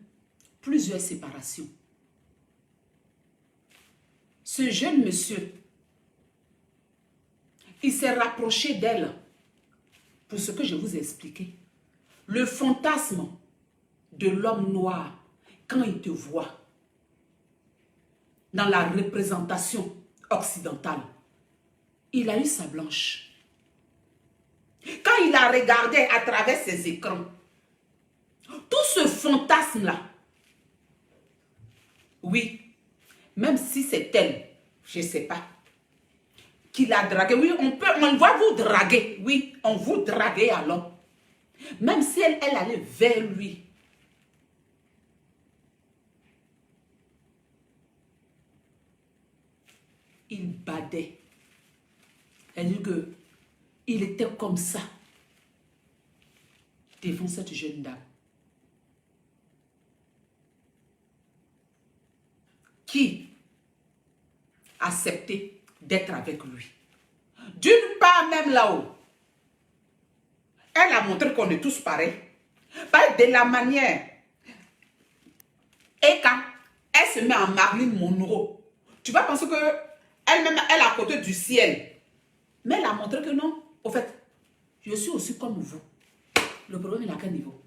plusieurs séparations. Ce jeune monsieur, il s'est rapproché d'elle pour ce que je vous ai expliqué. Le fantasme de l'homme noir, quand il te voit dans la représentation occidentale, il a eu sa blanche. Quand il a regardé à travers ses écrans, tout ce fantasme-là, oui, même si c'est elle, je ne sais pas, qui l'a dragué, oui, on va vous draguer, oui, on vous draguer alors. Même si elle allait vers lui, il badait. Elle dit que il était comme ça devant cette jeune dame qui acceptait d'être avec lui. D'une part, même là-haut, elle a montré qu'on est tous pareils. De la manière. Et quand elle se met en Marilyn Monroe, tu vas penser que elle-même, elle est à côté du ciel. Mais elle a montré que non. Au fait, je suis aussi comme vous. Le problème est à quel niveau?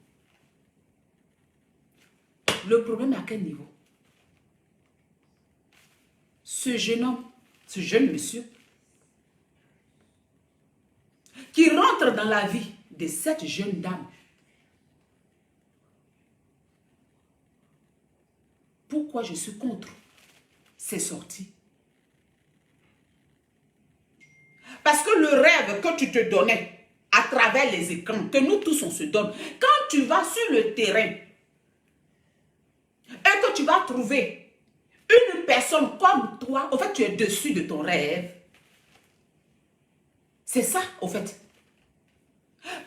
Le problème est à quel niveau? Ce jeune homme, ce jeune monsieur, qui rentre dans la vie de cette jeune dame. Pourquoi je suis contre ces sorties? Parce que le rêve que tu te donnais à travers les écrans, que nous tous on se donne, quand tu vas sur le terrain et que tu vas trouver une personne comme toi, au fait tu es dessus de ton rêve. C'est ça, au fait.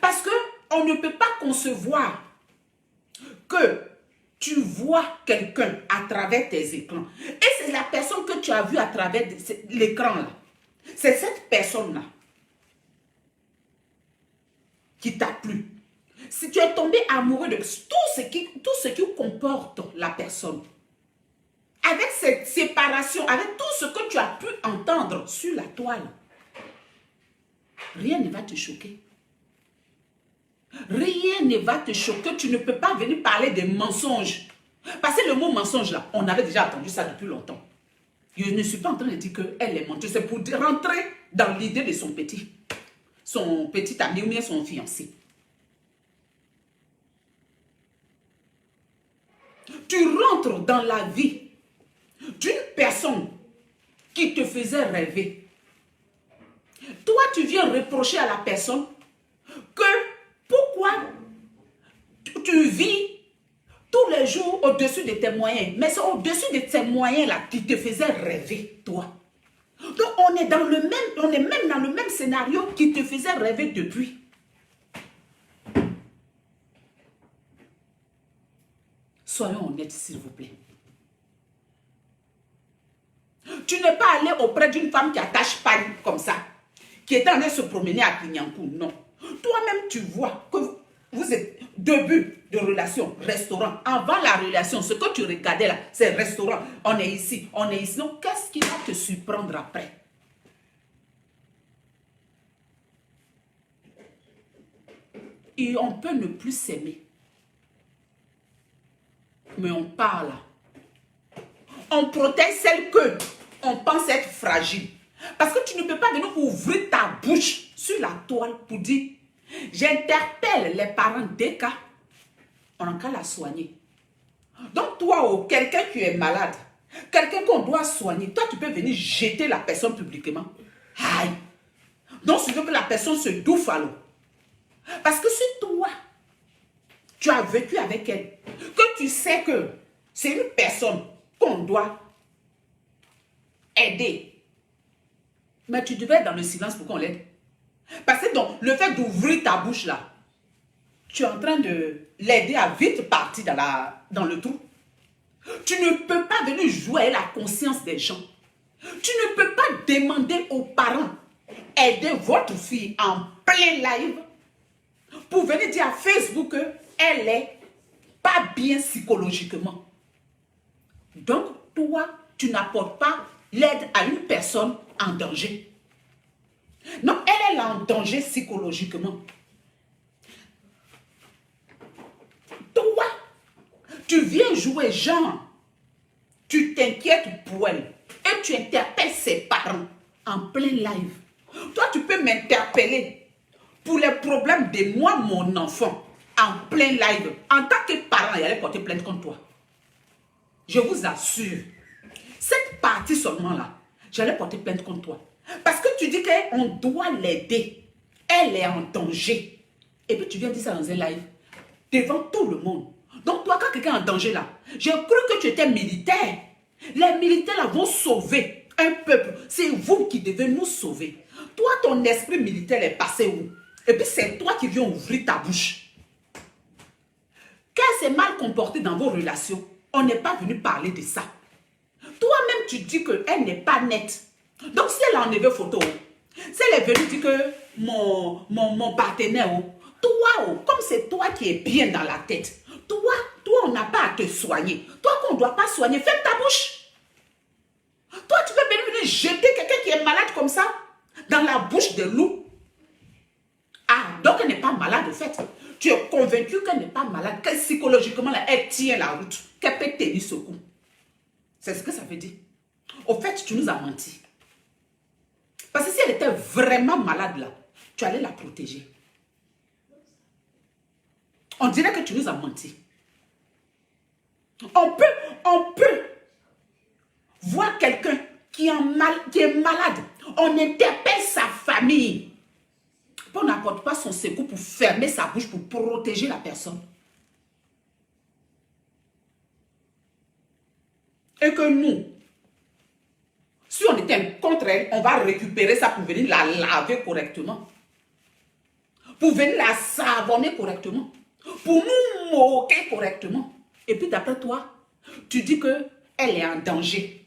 Parce que on ne peut pas concevoir que tu vois quelqu'un à travers tes écrans. Et c'est la personne que tu as vue à travers l'écran là. C'est cette personne-là qui t'a plu. Si tu es tombé amoureux de tout ce qui comporte la personne, avec cette séparation, avec tout ce que tu as pu entendre sur la toile, rien ne va te choquer. Rien ne va te choquer. Tu ne peux pas venir parler des mensonges. Parce que le mot mensonge là, on avait déjà entendu ça depuis longtemps. Je ne suis pas en train de dire qu'elle est menteuse. C'est pour rentrer dans l'idée de son petit ami ou bien son fiancé. Tu rentres dans la vie d'une personne qui te faisait rêver. Toi, tu viens reprocher à la personne que pourquoi tu vis tous les jours au-dessus de tes moyens. Mais c'est au-dessus de tes moyens-là qui te faisait rêver, toi. Donc, on est même dans le même scénario qui te faisait rêver depuis. Soyons honnêtes, s'il vous plaît. Tu n'es pas allé auprès d'une femme qui attache pas comme ça, qui est en train de se promener à Clignancourt, non. Toi-même, tu vois que vous êtes début de relation, restaurant. Avant la relation, ce que tu regardais là, c'est restaurant. On est ici, on est ici. Donc, qu'est-ce qui va te surprendre après? Et on peut ne plus s'aimer. Mais on parle. On protège celle que on pense être fragile. Parce que tu ne peux pas venir ouvrir ta bouche sur la toile pour dire j'interpelle les parents des cas. On a qu'à la soigner. Donc toi, quelqu'un qui est malade, quelqu'un qu'on doit soigner, toi tu peux venir jeter la personne publiquement. Aïe! Donc tu veux que la personne se douffe à l'eau. Parce que si toi, tu as vécu avec elle, que tu sais que c'est une personne qu'on doit aider, mais tu devais être dans le silence pour qu'on l'aide. Parce que donc, le fait d'ouvrir ta bouche là, tu es en train de l'aider à vite partir dans le trou. Tu ne peux pas venir jouer avec la conscience des gens. Tu ne peux pas demander aux parents aider votre fille en plein live pour venir dire à Facebook qu'elle n'est pas bien psychologiquement. Donc, toi, tu n'apportes pas l'aide à une personne en danger. Non, elle est en danger psychologiquement. Toi, tu viens jouer genre, tu t'inquiètes pour elle et tu interpelles ses parents en plein live. Toi, tu peux m'interpeller pour les problèmes de moi, mon enfant, en plein live. En tant que parent, il allait porter plainte contre toi. Je vous assure, cette partie seulement là, j'allais porter plainte contre toi. Parce que tu dis qu'on doit l'aider. Elle est en danger. Et puis tu viens dire ça dans un live, devant tout le monde. Donc toi, quand quelqu'un est en danger là, j'ai cru que tu étais militaire. Les militaires là vont sauver un peuple. C'est vous qui devez nous sauver. Toi, ton esprit militaire est passé où? Et puis c'est toi qui viens ouvrir ta bouche. Quand elle s'est mal comportée dans vos relations, on n'est pas venu parler de ça. Toi-même, tu dis qu'elle n'est pas nette. Donc, si elle a enlevé photo, si elle est venue dire que mon partenaire, Toi, oh, comme c'est toi qui es bien dans la tête, toi, on n'a pas à te soigner. Toi qu'on ne doit pas soigner, ferme ta bouche. Toi, tu peux venir jeter quelqu'un qui est malade comme ça dans la bouche des loups. Ah, donc elle n'est pas malade, au fait. Tu es convaincu qu'elle n'est pas malade, que psychologiquement, là, elle tient la route, qu'elle peut tenir ce coup. C'est ce que ça veut dire. Au fait, tu nous as menti. Parce que si elle était vraiment malade, là, tu allais la protéger. On dirait que tu nous as menti. On peut voir quelqu'un qui est malade. On interpelle sa famille. On n'apporte pas son secours pour fermer sa bouche, pour protéger la personne. Et que nous, si on était contre elle, on va récupérer ça pour venir la laver correctement. Pour venir la savonner correctement. Pour nous moquer correctement. Et puis d'après toi, tu dis qu'elle est en danger.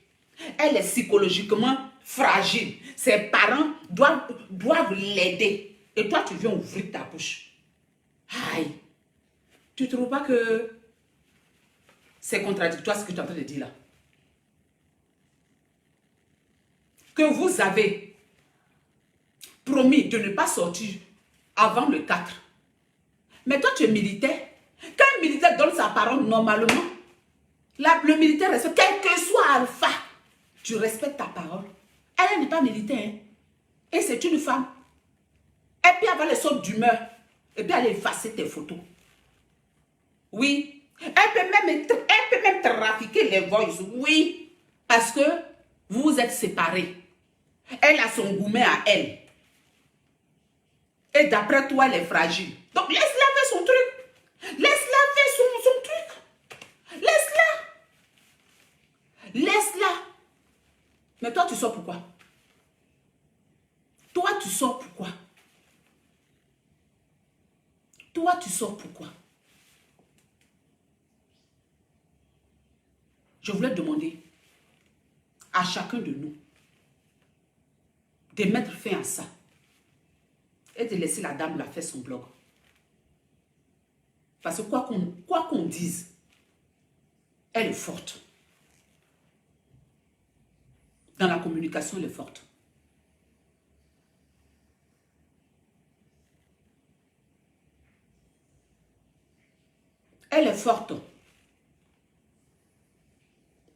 Elle est psychologiquement fragile. Ses parents doivent l'aider. Et toi, tu viens ouvrir ta bouche. Aïe. Tu ne trouves pas que c'est contradictoire ce que tu es en train de dire là? Que vous avez promis de ne pas sortir avant le 4. Mais toi, tu es militaire. Quand un militaire donne sa parole normalement, le militaire respecte, quel que soit Alpha, tu respectes ta parole. Elle n'est pas militaire. Hein? Et c'est une femme. Et puis avoir les sautes d'humeur. Et puis aller effacer tes photos. Oui. Elle peut même trafiquer les voices. Oui. Parce que vous vous êtes séparés. Elle a son gourmet à elle. Et d'après toi, elle est fragile. Donc laisse-la faire son truc. Laisse-la faire son truc. Laisse-la. Laisse-la. Mais toi, tu sors pourquoi? Toi, tu sors pourquoi? Toi, tu sors pourquoi? Je voulais demander à chacun de nous de mettre fin à ça et de laisser la dame la faire son blog. Parce que quoi qu'on dise, elle est forte. Dans la communication, elle est forte. Elle est forte.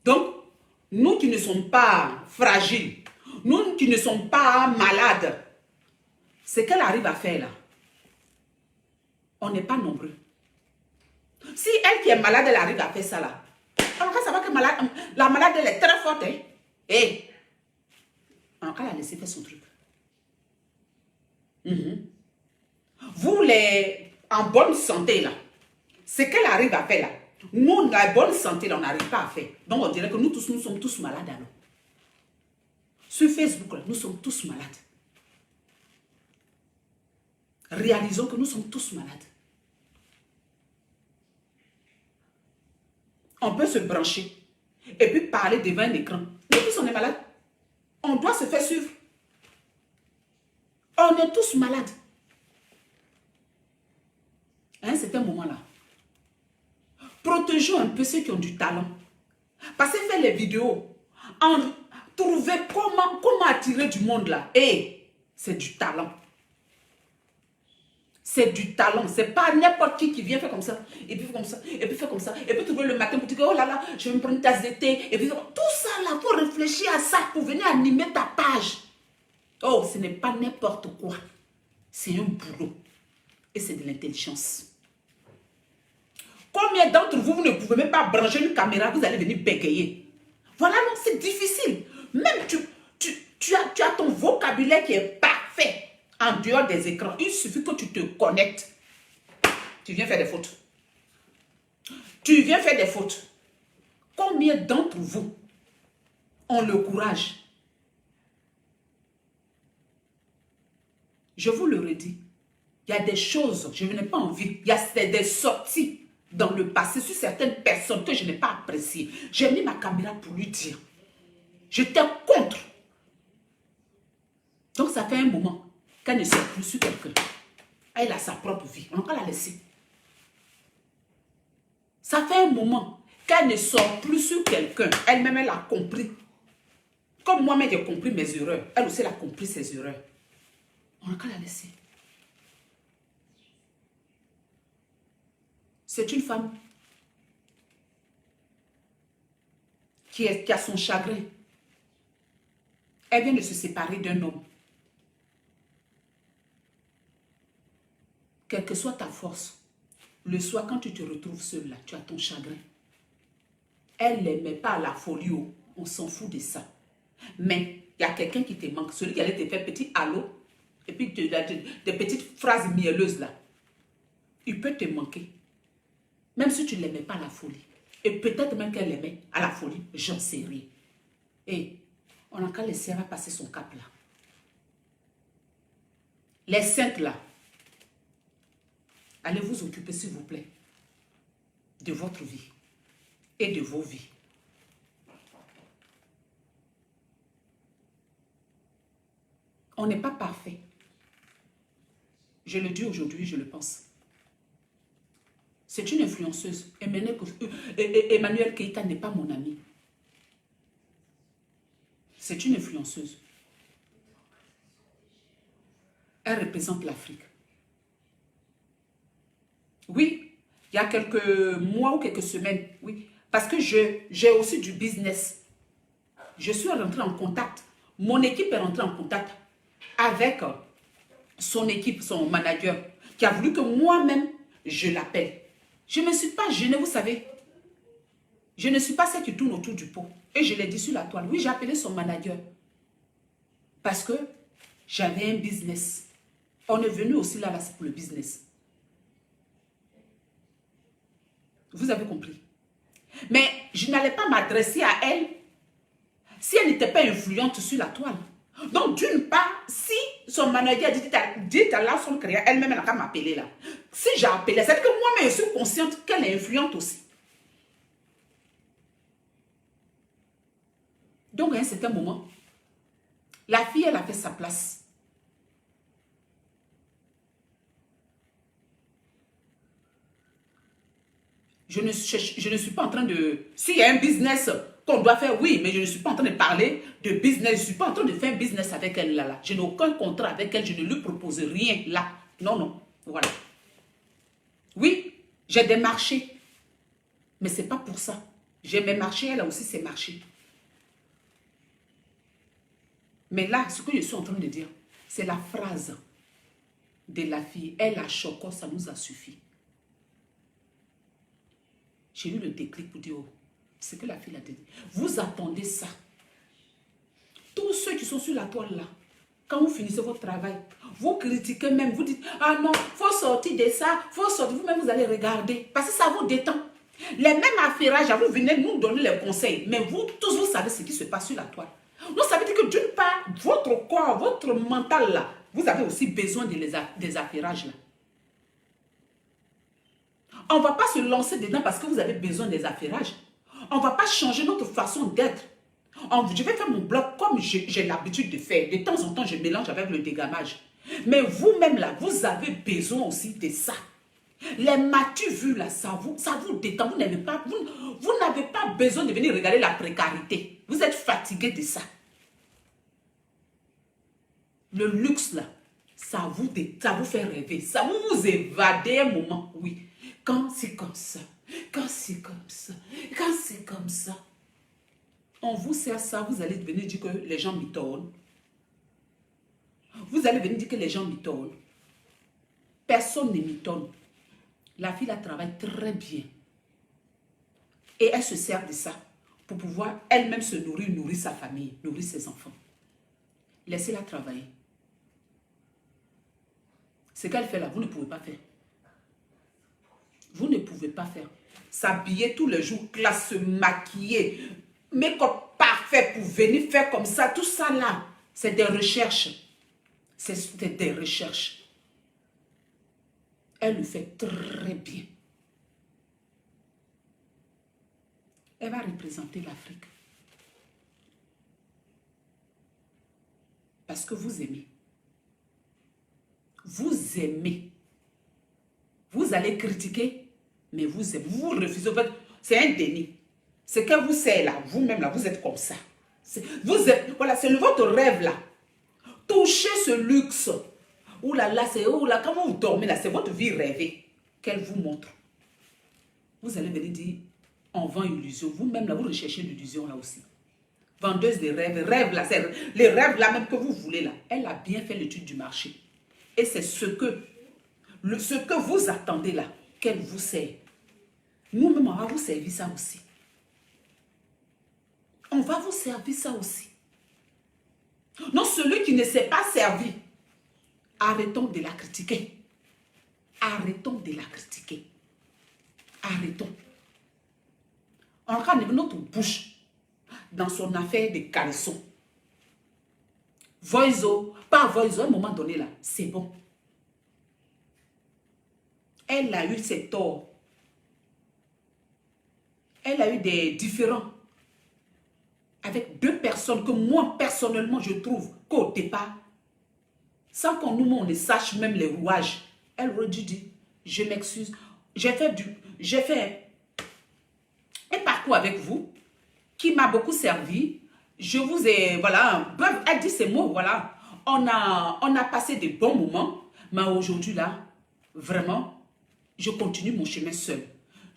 Donc, nous qui ne sommes pas fragiles, nous qui ne sommes pas malades, ce qu'elle arrive à faire là, on n'est pas nombreux. Si elle qui est malade, elle arrive à faire ça là, alors ça va que la malade, elle est très forte. Hein? Et alors elle a laissé faire son truc. Vous les en bonne santé là, ce qu'elle arrive à faire là, nous, la bonne santé là, on n'arrive pas à faire. Donc on dirait que nous sommes tous malades alors. Sur Facebook là, nous sommes tous malades. Réalisons que nous sommes tous malades. On peut se brancher et puis parler devant un écran. Mais tous on est malade. On doit se faire suivre. On est tous malades. À un certain moment-là, protégeons un peu ceux qui ont du talent. Passez faire les vidéos. Trouver comment attirer du monde là. Et c'est du talent. C'est du talent. C'est pas n'importe qui vient faire comme ça. Et puis faire comme ça. Et puis faire comme ça. Et puis trouver le matin pour dire, oh là là, je vais me prendre une tasse de thé. Et puis tout ça là, il faut réfléchir à ça pour venir animer ta page. Oh, ce n'est pas n'importe quoi. C'est un boulot. Et c'est de l'intelligence. Combien d'entre vous, vous ne pouvez même pas brancher une caméra, vous allez venir bégayer. Voilà, non, c'est difficile. Même tu as ton vocabulaire qui est parfait en dehors des écrans. Il suffit que tu te connectes. Tu viens faire des fautes. Tu viens faire des fautes. Combien d'entre vous ont le courage? Je vous le redis. Il y a des choses, je n'ai pas envie. Il y a des sorties dans le passé sur certaines personnes que je n'ai pas appréciées. J'ai mis ma caméra pour lui dire. J'étais contre. Donc ça fait un moment qu'elle ne sait plus sur quelqu'un. Elle a sa propre vie. On va la laisser. Ça fait un moment qu'elle ne sort plus sur quelqu'un. Elle-même, elle a compris. Comme moi-même, j'ai compris mes erreurs. Elle aussi, elle a compris ses erreurs. On n'a qu'à la laisser. C'est une femme qui a son chagrin. Elle vient de se séparer d'un homme. Quelle que soit ta force, le soir, quand tu te retrouves seul là, tu as ton chagrin. Elle n'aimait pas la folie. On s'en fout de ça. Mais il y a quelqu'un qui te manque. Celui qui allait te faire petit allô. Et puis des petites phrases mielleuses là. Il peut te manquer. Même si tu ne l'aimais pas à la folie. Et peut-être même qu'elle l'aimait à la folie. J'en sais rien. Et on n'a qu'à laisser elle passer son cap là. Les saintes là. Allez vous occuper s'il vous plaît. De votre vie. Et de vos vies. On n'est pas parfait. Je le dis aujourd'hui, je le pense. C'est une influenceuse. Emmanuel Keïta n'est pas mon ami. C'est une influenceuse. Elle représente l'Afrique. Oui, il y a quelques mois ou quelques semaines, oui. Parce que j'ai aussi du business. Je suis rentrée en contact. Mon équipe est rentrée en contact avec son équipe, son manager, qui a voulu que moi-même, je l'appelle. Je ne me suis pas gênée, vous savez. Je ne suis pas celle qui tourne autour du pot. Et je l'ai dit sur la toile. Oui, j'ai appelé son manager. Parce que j'avais un business. On est venu aussi là c'est pour le business. Vous avez compris. Mais je n'allais pas m'adresser à elle si elle n'était pas influente sur la toile. Donc, d'une part, si son manager dit à la son créa, elle-même, elle n'a qu'à m'appeler là. Si j'ai appelé, c'est que moi-même, je suis consciente qu'elle est influente aussi. Donc, à un certain moment, la fille, elle a fait sa place. Je ne suis pas en train de... S'il y a un business qu'on doit faire, oui, mais je ne suis pas en train de parler de business. Je ne suis pas en train de faire un business avec elle là. Je n'ai aucun contrat avec elle. Je ne lui propose rien là. Non, non. Voilà. Oui, j'ai des marchés. Mais ce n'est pas pour ça. J'ai mes marchés, elle a aussi ses marchés. Mais là, ce que je suis en train de dire, c'est la phrase de la fille. Elle a choqué, ça nous a suffi. J'ai eu le déclic pour dire, oh, ce que la fille a dit. Vous attendez ça. Tous ceux qui sont sur la toile là, quand vous finissez votre travail, vous critiquez même, vous dites, ah non, il faut sortir de ça, il faut sortir, vous-même vous allez regarder, parce que ça vous détend. Les mêmes affairages, vous venez nous donner les conseils, mais vous, tous vous savez ce qui se passe sur la toile. Donc ça veut dire que d'une part, votre corps, votre mental là, vous avez aussi besoin des affairages là. On ne va pas se lancer dedans parce que vous avez besoin des affairages. On ne va pas changer notre façon d'être. Je vais faire mon bloc comme j'ai l'habitude de faire. De temps en temps, je mélange avec le dégamage. Mais vous-même là, vous avez besoin aussi de ça. Les m'as-tu vu là, ça vous détend. Vous n'avez pas besoin de venir regarder la précarité. Vous êtes fatigué de ça. Le luxe là, ça vous fait rêver. Ça vous évadez un moment, oui. Quand c'est comme ça, quand c'est comme ça, quand c'est comme ça. On vous sert ça, vous allez venir dire que les gens mitonnent. Vous allez venir dire que les gens mitonnent. Personne ne mitonne. La fille, elle travaille très bien. Et elle se sert de ça pour pouvoir elle-même se nourrir sa famille, nourrir ses enfants. Laissez-la travailler. Ce qu'elle fait là, vous ne pouvez pas faire. Vous ne pouvez pas faire. S'habiller tous les jours, classe, se maquiller, make-up parfait pour venir faire comme ça, tout ça là, c'est des recherches. C'est des recherches. Elle le fait très bien. Elle va représenter l'Afrique. Parce que vous aimez. Vous aimez. Vous allez critiquer, mais vous refusez. C'est un déni. Ce que vous savez là, vous-même là, vous êtes comme ça. Vous êtes, voilà, c'est votre rêve là. Touchez ce luxe. Ouh là là, c'est où là, quand vous dormez là, c'est votre vie rêvée qu'elle vous montre. Vous allez venir dire, on vend une illusion. Vous-même là, vous recherchez l'illusion là aussi. Vendeuse de rêves, rêves là, c'est les rêves là même que vous voulez là. Elle a bien fait l'étude du marché. Et c'est ce que vous attendez là, qu'elle vous sert. Nous-mêmes, on va vous servir ça aussi. On va vous servir ça aussi. Non, celui qui ne s'est pas servi, arrêtons de la critiquer. Arrêtons de la critiquer. Arrêtons. On regarde notre bouche dans son affaire de caleçon. Voizo, pas voizo, à un moment donné là, c'est bon. Elle a eu ses torts. Elle a eu des différends avec deux personnes que moi, personnellement, je trouve qu'au départ, sans qu'on nous on ne sache même les rouages, elle aurait dû dire, je m'excuse, j'ai fait un parcours avec vous qui m'a beaucoup servi. Je vous ai, voilà, bref, elle dit ces mots, voilà. On a passé des bons moments, mais aujourd'hui là, vraiment, je continue mon chemin seul.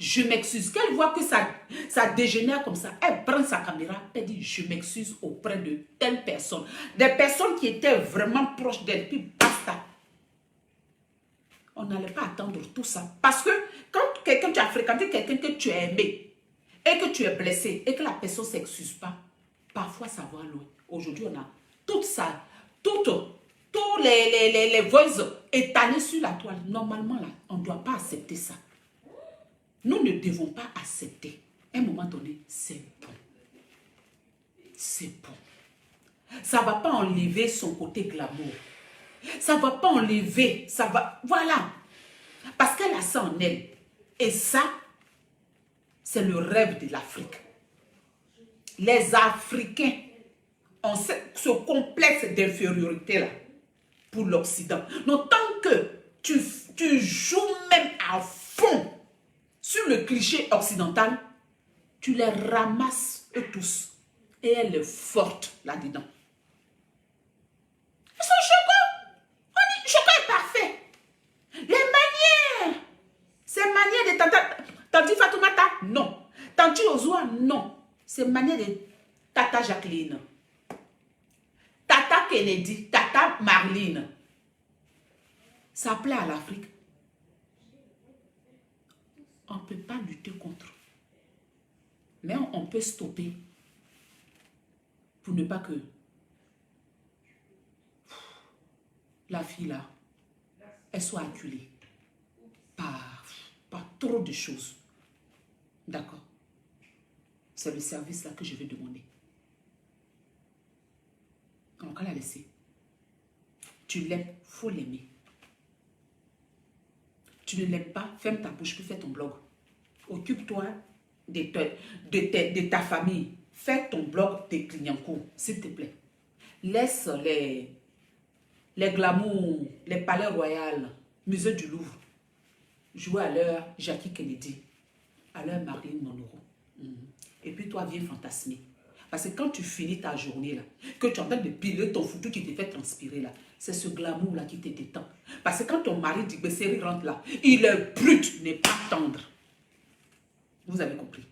Je m'excuse. Qu'elle voit que ça dégénère comme ça, elle prend sa caméra, elle dit, je m'excuse auprès de telle personne. Des personnes qui étaient vraiment proches d'elle, puis basta. On n'allait pas attendre tout ça. Parce que quand quelqu'un, tu as fréquenté quelqu'un que tu as aimé, et que tu es blessé, et que la personne ne s'excuse pas, parfois ça va loin. Aujourd'hui, on a tout ça, tous les voices étalées sur la toile. Normalement, là, on ne doit pas accepter ça. Nous ne devons pas accepter. À un moment donné, c'est bon. C'est bon. Ça ne va pas enlever son côté glamour. Ça ne va pas enlever. Ça va. Voilà. Parce qu'elle a ça en elle. Et ça, c'est le rêve de l'Afrique. Les Africains ont ce complexe d'infériorité là pour l'Occident. Donc, tant que tu joues même à fond sur le cliché occidental, tu les ramasses eux tous. Et elle est forte là-dedans. Ils sont choquants. On dit choquant est parfait. Les manières. Ces manières de Tanti Fatoumata, non. Tanti Ozua, non. Ces manières de Tata Jacqueline. Tata Kennedy, Tata Marlene. Ça plaît à l'Afrique. On ne peut pas lutter contre. Mais on peut stopper pour ne pas que la fille là, elle soit acculée par trop de choses. D'accord? C'est le service là que je vais demander. On va la laisser. Tu l'aimes, il faut l'aimer. Tu ne l'aimes pas, ferme ta bouche, puis fais ton blog. Occupe-toi de ta famille. Fais ton blog de Clignancourt, s'il te plaît. Laisse les glamours, les palais royaux, musée du Louvre, jouer à l'heure Jackie Kennedy, à l'heure Marilyn Monroe. Et puis toi, viens fantasmer. Parce que quand tu finis ta journée là, que tu es en train de piler ton foutu qui te fait transpirer là, c'est ce glamour là qui te détend. Parce que quand ton mari dit que série rentre là, il est brut, n'est pas tendre. Vous avez compris.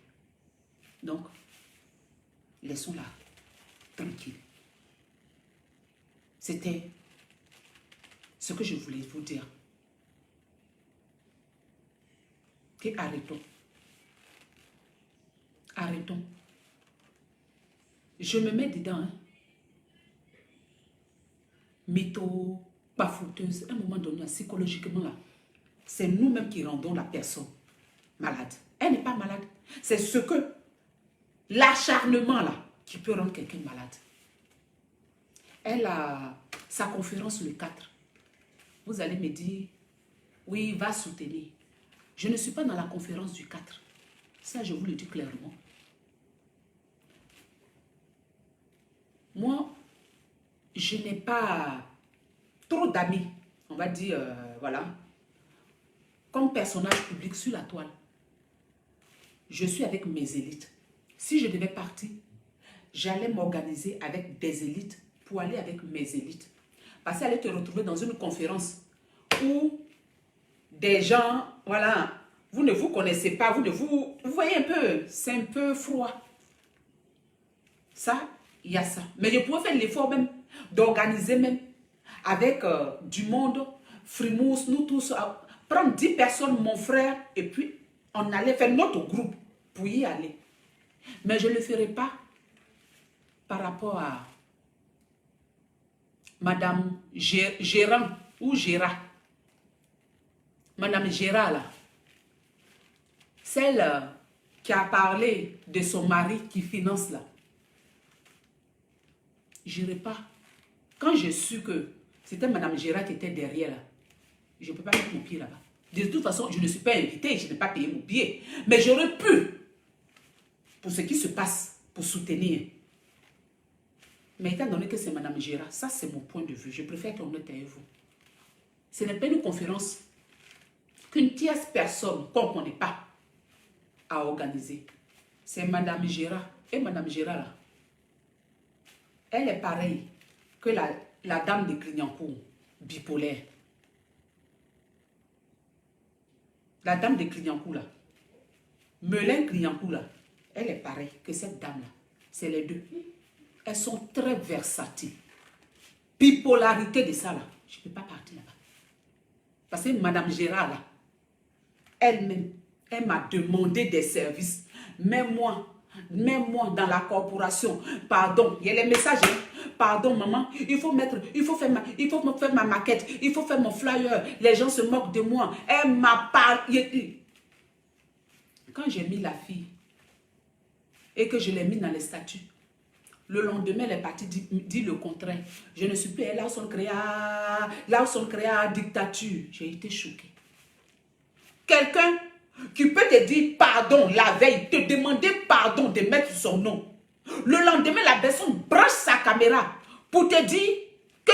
Donc, laissons-la tranquille. C'était ce que je voulais vous dire. Et arrêtons. Arrêtons. Je me mets dedans. Hein. Mytho, pas fouteuse. À un moment donné, psychologiquement, là, c'est nous-mêmes qui rendons la personne malade. Elle n'est pas malade. C'est ce que l'acharnement, là, qui peut rendre quelqu'un malade. Elle a sa conférence le 4. Vous allez me dire, oui, va soutenir. Je ne suis pas dans la conférence du 4. Ça, je vous le dis clairement. Moi, je n'ai pas trop d'amis, on va dire, voilà. comme personnage public sur la toile. Je suis avec mes élites. Si je devais partir, j'allais m'organiser avec des élites pour aller avec mes élites. Parce qu'elle allait te retrouver dans une conférence où des gens, voilà, vous ne vous connaissez pas, vous voyez un peu, c'est un peu froid. Ça, il y a ça. Mais je pouvais faire l'effort même d'organiser même avec du monde, Frimousse, nous tous, prendre 10 personnes, mon frère, et puis on allait faire notre groupe pour y aller. Mais je ne le ferai pas par rapport à Madame Gérard ou Gérard. Madame Gérard, là. Celle qui a parlé de son mari qui finance là. Je n'irai pas. Quand j'ai su que c'était Madame Gérard qui était derrière là, je ne peux pas mettre mon pied là-bas. De toute façon, je ne suis pas invitée, je n'ai pas payé mon pied. Mais j'aurais pu, pour ce qui se passe, pour soutenir. Mais étant donné que c'est Madame Gérard, ça c'est mon point de vue. Je préfère être honnête avec vous. Ce n'est pas une conférence qu'une tierce personne qu'on ne connaît pas a organisée. C'est Madame Gérard. Et Madame Gérard là, elle est pareille que la dame de Clignancourt, bipolaire. La dame de Clignancourt là, Melin Clignancourt là, elle est pareille que cette dame là. C'est les deux. Elles sont très versatiles. Bipolarité de ça là, je ne peux pas partir là-bas. Parce que Madame Gérard là, elle-même, elle m'a demandé des services. Même moi dans la corporation. Pardon, il y a les messages. Hein? Pardon, maman, il faut faire ma maquette, il faut faire mon flyer. Les gens se moquent de moi. Elle m'a parlé. Quand j'ai mis la fille et que je l'ai mis dans les statuts, le lendemain, elle est partie dire le contraire. Je ne suis plus là où son créa dictature. J'ai été choquée. Quelqu'un qui peut te dire pardon la veille, te demander pardon de mettre son nom. Le lendemain, la personne branche sa caméra pour te dire que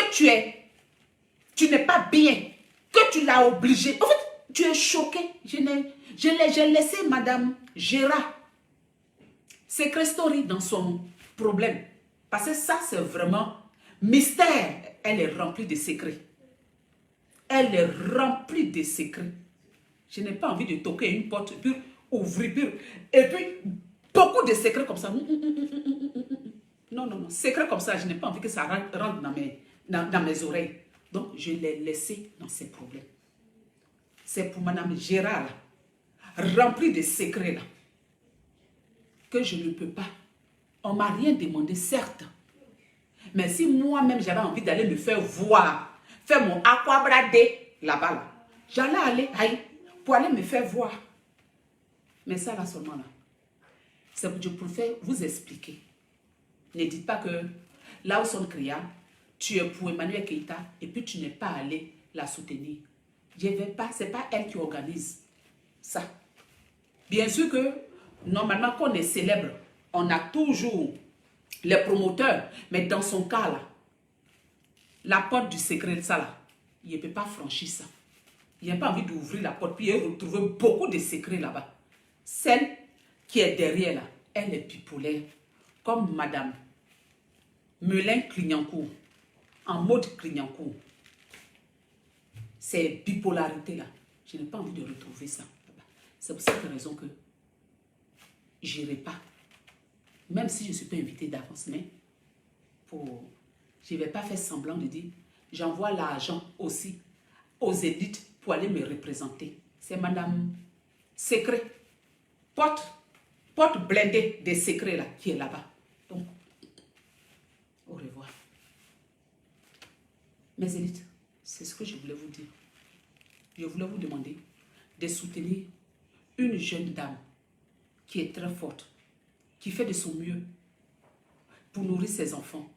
tu n'es pas bien, que tu l'as obligé. En fait, tu es choqué. J'ai laissé Madame Gérard Secret Story dans son problème. Parce que ça, c'est vraiment mystère. Elle est remplie de secrets. Elle est remplie de secrets. Je n'ai pas envie de toquer une porte, puis ouvrir, et puis beaucoup de secrets comme ça. Non. Secrets comme ça, je n'ai pas envie que ça rentre dans mes oreilles. Donc, je l'ai laissé dans ses problèmes. C'est pour Madame Gérard, remplie de secrets, là, que je ne peux pas. On ne m'a rien demandé, certes. Mais si moi-même, j'avais envie d'aller me faire voir, faire mon aquabradé là-bas, là, j'allais aller pour aller me faire voir. Mais ça, là, seulement, là, je préfère vous expliquer. Ne dites pas que là où son créa, tu es pour Emmanuel Keïta et puis tu n'es pas allé la soutenir. Je ne vais pas, ce n'est pas elle qui organise ça. Bien sûr que, normalement, quand on est célèbre, on a toujours les promoteurs, mais dans son cas, là, la porte du secret de ça, là, il ne peut pas franchir ça. Il n'a pas envie d'ouvrir la porte, puis il retrouver beaucoup de secrets là-bas. Celle qui est derrière, là, elle est bipolaire, comme Madame Melin Clignancourt, en mode Clignancourt. C'est bipolarité là. Je n'ai pas envie de retrouver ça. C'est pour cette raison que je n'irai pas. Même si je ne suis pas invitée d'avance, mais je ne vais pas faire semblant de dire, j'envoie l'argent aussi aux élites pour aller me représenter. C'est Madame Secret, porte blindée des secrets là, qui est là-bas. Donc, au revoir. Mes élites, c'est ce que je voulais vous dire. Je voulais vous demander de soutenir une jeune dame qui est très forte, qui fait de son mieux pour nourrir ses enfants,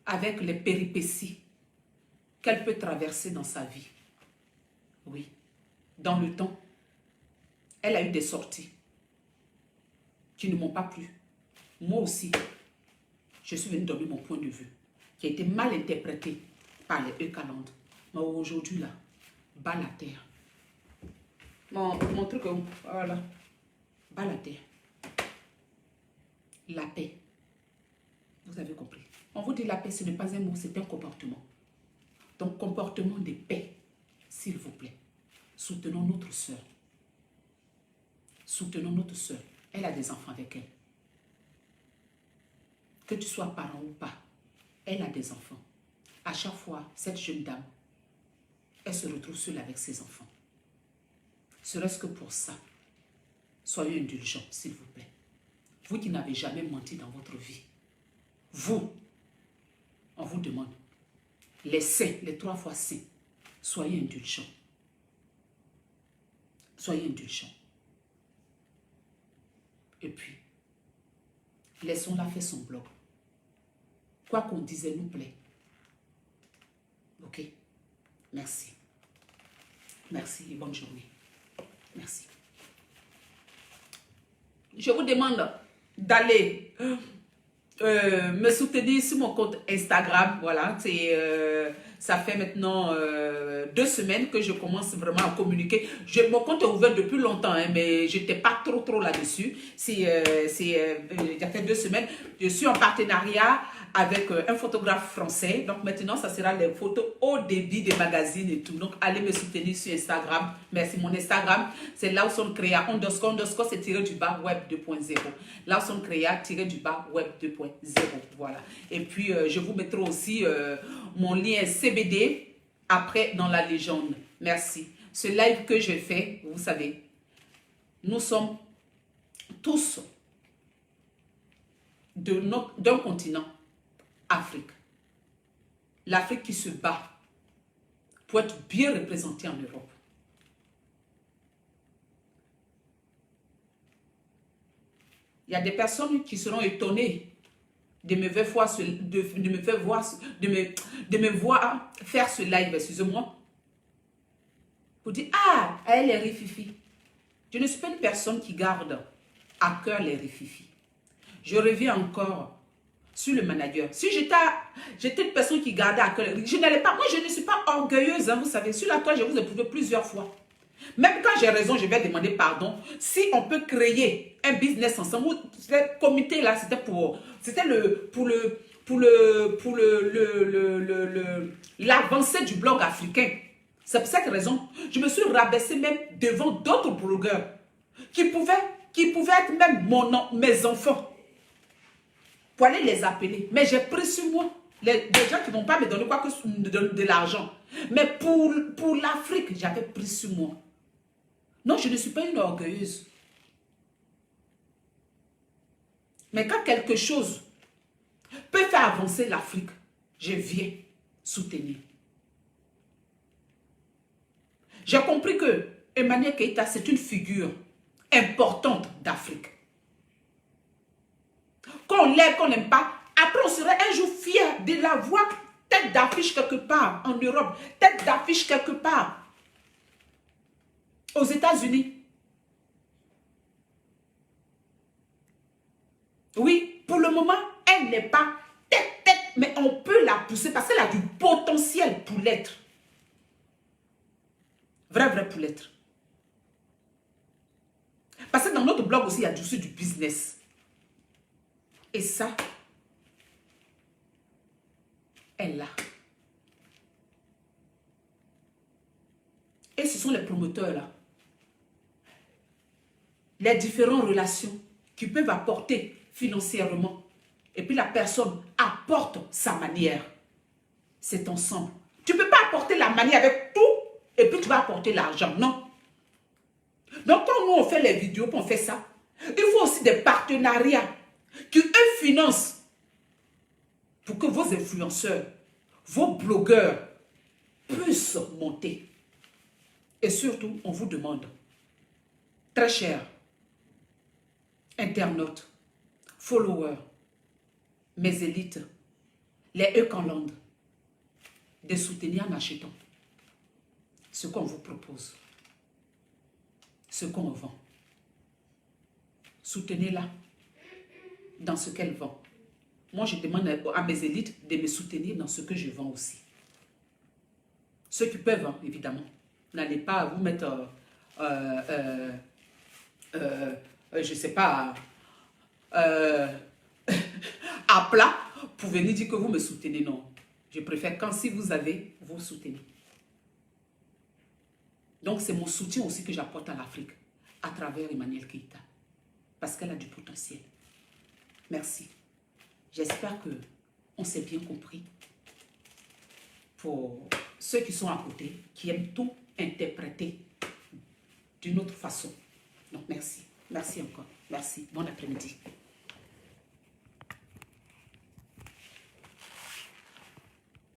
avec les péripéties qu'elle peut traverser dans sa vie. Oui, dans le temps, elle a eu des sorties qui ne m'ont pas plu. Moi aussi, je suis venue donner mon point de vue, qui a été mal interprété par les Eucalandes. Mais aujourd'hui, là, bas la terre, Mon truc, voilà. Bas la terre. La paix. Vous avez compris. On vous dit la paix, ce n'est pas un mot, c'est un comportement. Donc, comportement de paix, s'il vous plaît. Soutenons notre soeur. Soutenons notre soeur. Elle a des enfants avec elle. Que tu sois parent ou pas, elle a des enfants. À chaque fois, cette jeune dame, elle se retrouve seule avec ses enfants. Serait-ce que pour ça, soyez indulgents, s'il vous plaît. Vous qui n'avez jamais menti dans votre vie, vous, on vous demande, les saints, les 3 fois saints, soyez indulgents. Soyez indulgents. Et puis, laissons-la faire son blog. Quoi qu'on disait nous plaît. Ok? Merci. Merci et bonne journée. Merci. Je vous demande d'aller me soutenir sur mon compte Instagram. Voilà, ça fait maintenant 2 semaines que je commence vraiment à communiquer. Mon compte est ouvert depuis longtemps, hein, mais je n'étais pas trop là-dessus. Il y a fait 2 semaines. Je suis en partenariat avec un photographe français. Donc maintenant, ça sera les photos au débit des magazines et tout. Donc allez me soutenir sur Instagram. Merci. Mon Instagram, c'est Lawson Créa _ c'est tiré du bas web 2.0. Lawson Créa _ web 2.0. Voilà. Et puis je vous mettrai aussi mon lien CBD après dans la légende. Merci. Ce live que je fais, vous savez, nous sommes tous d'un continent, Afrique. L'Afrique qui se bat pour être bien représentée en Europe. Il y a des personnes qui seront étonnées de me voir faire ce live, excusez-moi. Vous dites, ah, elle est rififi. Je ne suis pas une personne qui garde à cœur les rififi. Je reviens encore sur le manager. Si j'étais une personne qui gardait à cœur, je n'allais pas, moi je ne suis pas orgueilleuse, hein, vous savez, sur la toile je vous ai prouvé plusieurs fois. Même quand j'ai raison, je vais demander pardon. Si on peut créer un business ensemble, ce comité là, c'était l'avancée du blog africain. C'est pour cette raison, je me suis rabaissée même devant d'autres blogueurs qui pouvaient être même mes enfants pour aller les appeler. Mais j'ai pris sur moi des gens qui ne vont pas me donner quoi que de l'argent. Mais pour l'Afrique, j'avais pris sur moi. Non, je ne suis pas une orgueilleuse. Mais quand quelque chose peut faire avancer l'Afrique, je viens soutenir. J'ai compris que Emmanuel Keïta, c'est une figure importante d'Afrique. Qu'on l'aime, qu'on n'aime pas, après on serait un jour fier de la voir tête d'affiche quelque part en Europe, tête d'affiche quelque part aux États-Unis. Oui, pour le moment, elle n'est pas tête, mais on peut la pousser parce qu'elle a du potentiel pour l'être. Vrai pour l'être. Parce que dans notre blog aussi, il y a du business. Et ça, elle l'a. Et ce sont les promoteurs là. Les différentes relations qui peuvent apporter financièrement. Et puis la personne apporte sa manière. C'est ensemble. Tu ne peux pas apporter la manière avec tout et puis tu vas apporter l'argent. Non. Donc quand nous on fait les vidéos, on fait ça, il faut aussi des partenariats qui eux financent pour que vos influenceurs, vos blogueurs puissent monter. Et surtout, on vous demande, très cher, internautes, followers, mes élites, les Eucalandes, de soutenir en achetant ce qu'on vous propose, ce qu'on vend. Soutenez-la dans ce qu'elle vend. Moi, je demande à mes élites de me soutenir dans ce que je vends aussi. Ceux qui peuvent, hein, évidemment. N'allez pas vous mettre je ne sais pas, à plat pour venir dire que vous me soutenez. Non, je préfère quand si vous avez, vous soutenez. Donc c'est mon soutien aussi que j'apporte à l'Afrique à travers Emmanuel Keïta. Parce qu'elle a du potentiel. Merci. J'espère qu'on s'est bien compris. Pour ceux qui sont à côté, qui aiment tout interpréter d'une autre façon. Donc merci. Merci encore. Merci. Bon après-midi.